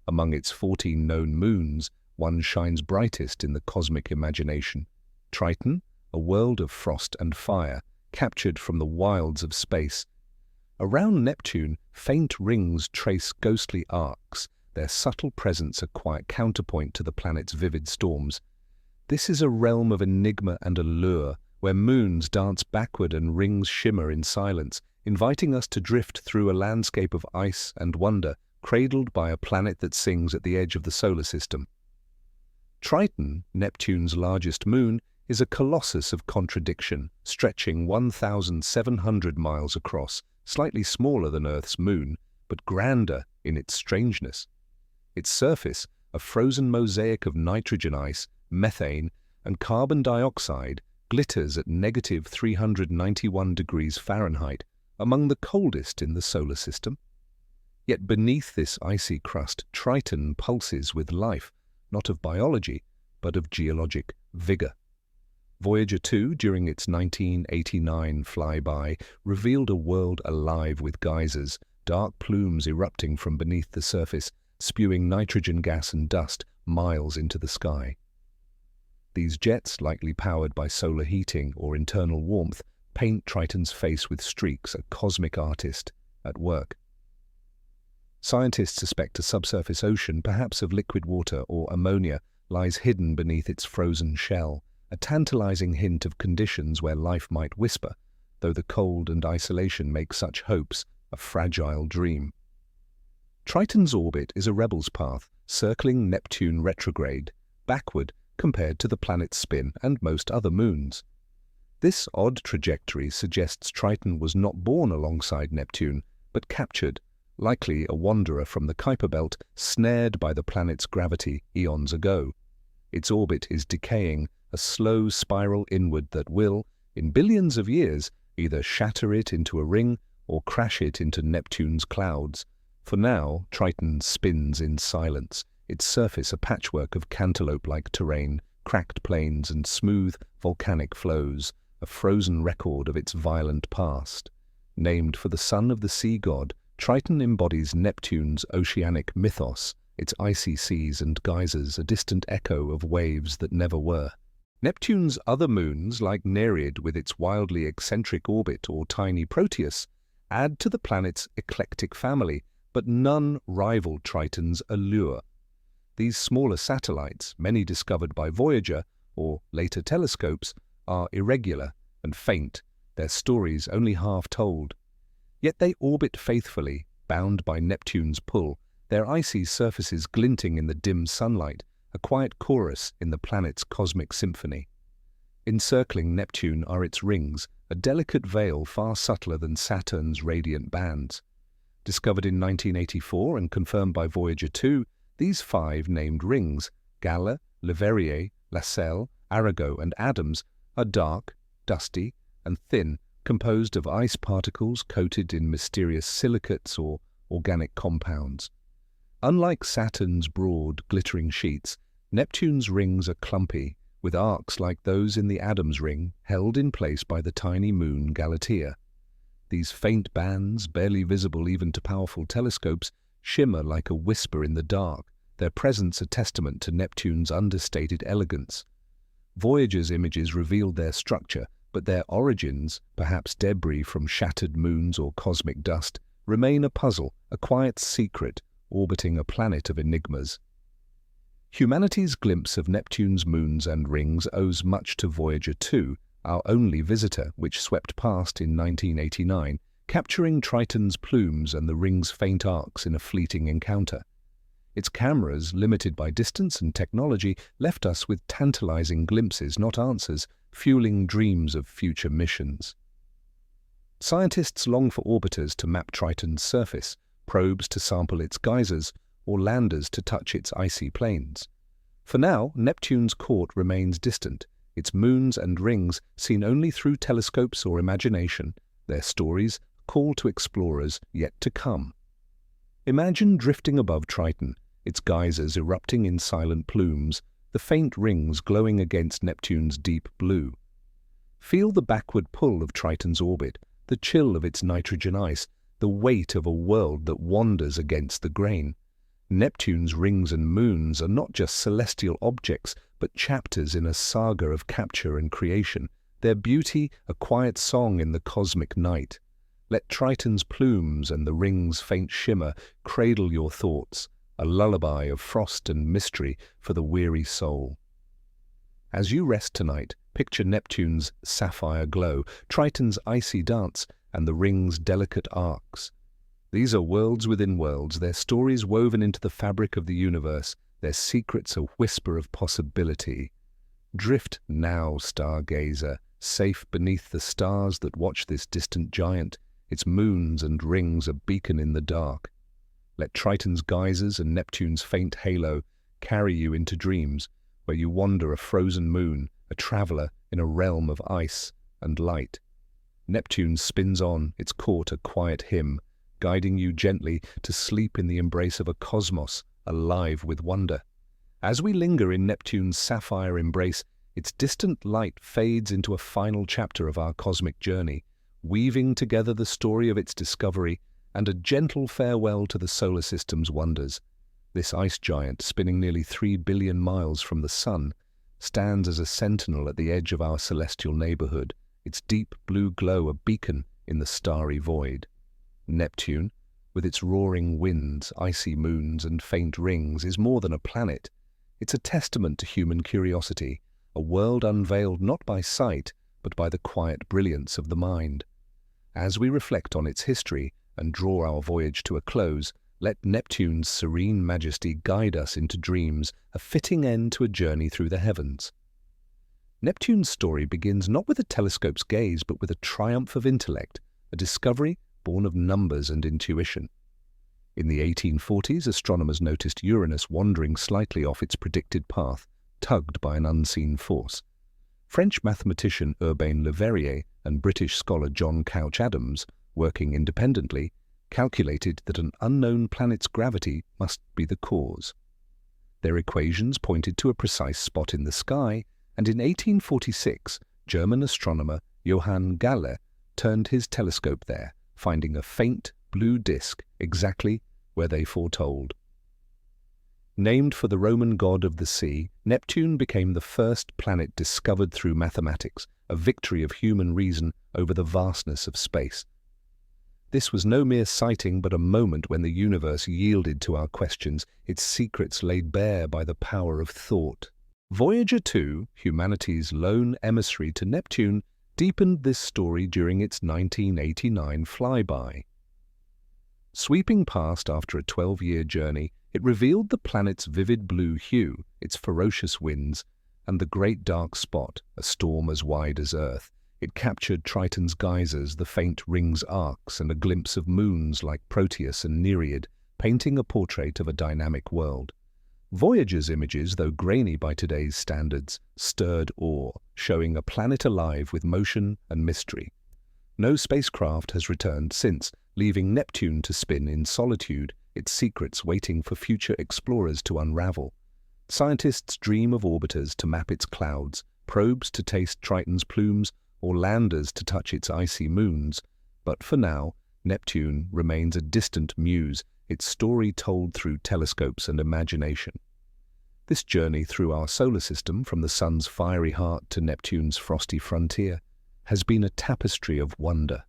Among its 14 known moons, one shines brightest in the cosmic imagination. Triton, a world of frost and fire, captured from the wilds of space. Around Neptune, faint rings trace ghostly arcs, their subtle presence a quiet counterpoint to the planet's vivid storms. This is a realm of enigma and allure, where moons dance backward and rings shimmer in silence, inviting us to drift through a landscape of ice and wonder, cradled by a planet that sings at the edge of the solar system. Triton, Neptune's largest moon, is a colossus of contradiction, stretching 1,700 miles across, slightly smaller than Earth's moon, but grander in its strangeness. Its surface, a frozen mosaic of nitrogen ice, methane, and carbon dioxide, glitters at negative 391 degrees Fahrenheit, among the coldest in the solar system. Yet beneath this icy crust, Triton pulses with life, not of biology, but of geologic vigor. Voyager 2, during its 1989 flyby, revealed a world alive with geysers, dark plumes erupting from beneath the surface, spewing nitrogen gas and dust miles into the sky. These jets, likely powered by solar heating or internal warmth, paint Triton's face with streaks, a cosmic artist at work. Scientists suspect a subsurface ocean, perhaps of liquid water or ammonia, lies hidden beneath its frozen shell, a tantalizing hint of conditions where life might whisper, though the cold and isolation make such hopes a fragile dream. Triton's orbit is a rebel's path, circling Neptune retrograde, backward compared to the planet's spin and most other moons. This odd trajectory suggests Triton was not born alongside Neptune, but captured, likely a wanderer from the Kuiper belt, snared by the planet's gravity eons ago. Its orbit is decaying, a slow spiral inward that will, in billions of years, either shatter it into a ring or crash it into Neptune's clouds. For now, Triton spins in silence, its surface a patchwork of cantaloupe-like terrain, cracked plains and smooth, volcanic flows, a frozen record of its violent past. Named for the son of the sea god, Triton embodies Neptune's oceanic mythos, its icy seas and geysers a distant echo of waves that never were. Neptune's other moons, like Nereid with its wildly eccentric orbit or tiny Proteus, add to the planet's eclectic family, but none rival Triton's allure. These smaller satellites, many discovered by Voyager or later telescopes, are irregular and faint, their stories only half told. Yet they orbit faithfully, bound by Neptune's pull, their icy surfaces glinting in the dim sunlight, a quiet chorus in the planet's cosmic symphony. Encircling Neptune are its rings, a delicate veil far subtler than Saturn's radiant bands. Discovered in 1984 and confirmed by Voyager 2, these 5 named rings, Gala, Leverrier, Lassell, Arago, and Adams, are dark, dusty, and thin, composed of ice particles coated in mysterious silicates or organic compounds. Unlike Saturn's broad, glittering sheets, Neptune's rings are clumpy, with arcs like those in the Adams ring held in place by the tiny moon Galatea. These faint bands, barely visible even to powerful telescopes, shimmer like a whisper in the dark, their presence a testament to Neptune's understated elegance. Voyager's images revealed their structure, but their origins, perhaps debris from shattered moons or cosmic dust, remain a puzzle, a quiet secret, orbiting a planet of enigmas. Humanity's glimpse of Neptune's moons and rings owes much to Voyager 2, our only visitor, which swept past in 1989, capturing Triton's plumes and the ring's faint arcs in a fleeting encounter. Its cameras, limited by distance and technology, left us with tantalizing glimpses, not answers, fueling dreams of future missions. Scientists long for orbiters to map Triton's surface, probes to sample its geysers, or landers to touch its icy plains. For now, Neptune's court remains distant, its moons and rings seen only through telescopes or imagination, their stories a call to explorers yet to come. Imagine drifting above Triton, its geysers erupting in silent plumes, the faint rings glowing against Neptune's deep blue. Feel the backward pull of Triton's orbit, the chill of its nitrogen ice, the weight of a world that wanders against the grain. Neptune's rings and moons are not just celestial objects, but chapters in a saga of capture and creation, their beauty a quiet song in the cosmic night. Let Triton's plumes and the rings' faint shimmer cradle your thoughts, a lullaby of frost and mystery for the weary soul. As you rest tonight, picture Neptune's sapphire glow, Triton's icy dance, and the rings' delicate arcs. These are worlds within worlds, their stories woven into the fabric of the universe, their secrets a whisper of possibility. Drift now, stargazer, safe beneath the stars that watch this distant giant, its moons and rings a beacon in the dark. Let Triton's geysers and Neptune's faint halo carry you into dreams, where you wander a frozen moon, a traveler in a realm of ice and light. Neptune spins on, its court a quiet hymn, guiding you gently to sleep in the embrace of a cosmos alive with wonder. As we linger in Neptune's sapphire embrace, its distant light fades into a final chapter of our cosmic journey, weaving together the story of its discovery and a gentle farewell to the solar system's wonders. This ice giant, spinning nearly 3 billion miles from the Sun, stands as a sentinel at the edge of our celestial neighborhood, its deep blue glow a beacon in the starry void. Neptune, with its roaring winds, icy moons, and faint rings, is more than a planet. It's a testament to human curiosity, a world unveiled not by sight, but by the quiet brilliance of the mind. As we reflect on its history and draw our voyage to a close, let Neptune's serene majesty guide us into dreams, a fitting end to a journey through the heavens. Neptune's story begins not with a telescope's gaze, but with a triumph of intellect, a discovery born of numbers and intuition. In the 1840s, astronomers noticed Uranus wandering slightly off its predicted path, tugged by an unseen force. French mathematician Urbain Le Verrier and British scholar John Couch Adams, working independently, calculated that an unknown planet's gravity must be the cause. Their equations pointed to a precise spot in the sky, and in 1846, German astronomer Johann Galle turned his telescope there, finding a faint blue disk exactly where they foretold. Named for the Roman god of the sea, Neptune became the first planet discovered through mathematics, a victory of human reason over the vastness of space. This was no mere sighting, but a moment when the universe yielded to our questions, its secrets laid bare by the power of thought. Voyager 2, humanity's lone emissary to Neptune, deepened this story during its 1989 flyby. Sweeping past after a 12-year journey, it revealed the planet's vivid blue hue, its ferocious winds, and the great dark spot, a storm as wide as Earth. It captured Triton's geysers, the faint rings' arcs, and a glimpse of moons like Proteus and Nereid, painting a portrait of a dynamic world. Voyager's images, though grainy by today's standards, stirred awe, showing a planet alive with motion and mystery. No spacecraft has returned since, leaving Neptune to spin in solitude, its secrets waiting for future explorers to unravel. Scientists dream of orbiters to map its clouds, probes to taste Triton's plumes, or landers to touch its icy moons. But for now, Neptune remains a distant muse, its story told through telescopes and imagination. This journey through our solar system, from the Sun's fiery heart to Neptune's frosty frontier, has been a tapestry of wonder.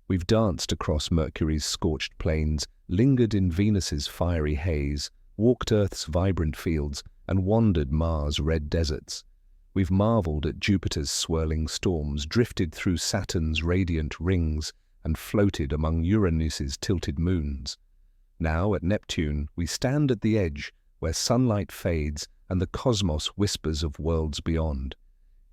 We've danced across Mercury's scorched plains, lingered in Venus's fiery haze, walked Earth's vibrant fields, and wandered Mars' red deserts. We've marveled at Jupiter's swirling storms, drifted through Saturn's radiant rings, and floated among Uranus's tilted moons. Now, at Neptune, we stand at the edge, where sunlight fades and the cosmos whispers of worlds beyond.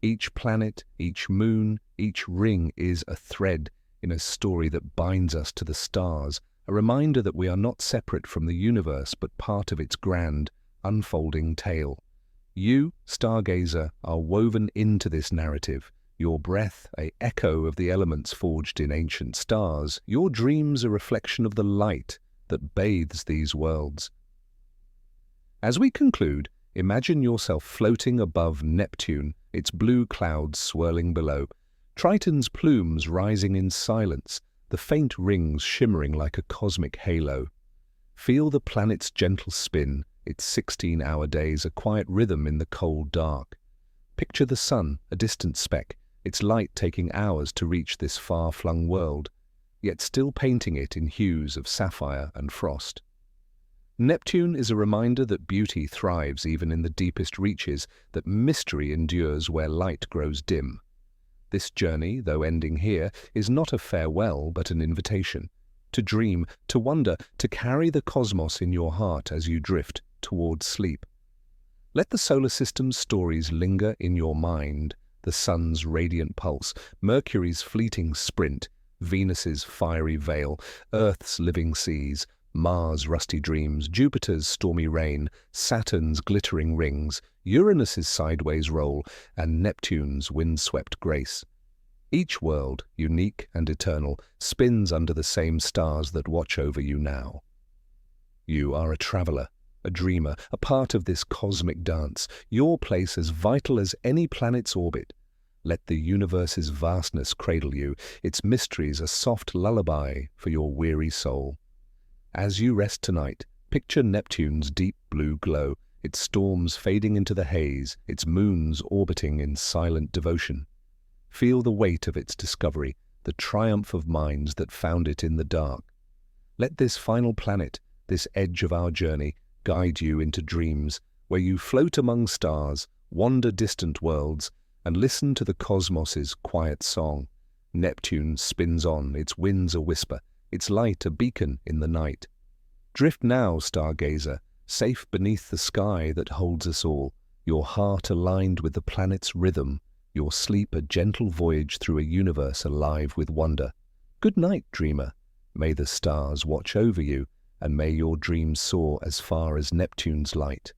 Each planet, each moon, each ring is a thread in a story that binds us to the stars, a reminder that we are not separate from the universe but part of its grand, unfolding tale. You, stargazer, are woven into this narrative, your breath an echo of the elements forged in ancient stars, your dreams a reflection of the light that bathes these worlds. As we conclude, imagine yourself floating above Neptune, its blue clouds swirling below, Triton's plumes rising in silence, the faint rings shimmering like a cosmic halo. Feel the planet's gentle spin, its 16-hour days a quiet rhythm in the cold dark. Picture the sun, a distant speck, its light taking hours to reach this far-flung world, yet still painting it in hues of sapphire and frost. Neptune is a reminder that beauty thrives even in the deepest reaches, that mystery endures where light grows dim. This journey, though ending here, is not a farewell but an invitation. To dream, to wonder, to carry the cosmos in your heart as you drift towards sleep. Let the solar system's stories linger in your mind, the sun's radiant pulse, Mercury's fleeting sprint, Venus's fiery veil, Earth's living seas, Mars' rusty dreams, Jupiter's stormy rain, Saturn's glittering rings, Uranus's sideways roll, and Neptune's windswept grace. Each world, unique and eternal, spins under the same stars that watch over you now. You are a traveler, a dreamer, a part of this cosmic dance, your place as vital as any planet's orbit. Let the universe's vastness cradle you, its mysteries a soft lullaby for your weary soul. As you rest tonight, picture Neptune's deep blue glow, its storms fading into the haze, its moons orbiting in silent devotion. Feel the weight of its discovery, the triumph of minds that found it in the dark. Let this final planet, this edge of our journey, guide you into dreams where you float among stars, wander distant worlds, and listen to the cosmos's quiet song. Neptune spins on, its winds a whisper, its light a beacon in the night. Drift now, stargazer, safe beneath the sky that holds us all, your heart aligned with the planet's rhythm, your sleep a gentle voyage through a universe alive with wonder. Good night, dreamer. May the stars watch over you, and may your dreams soar as far as Neptune's light.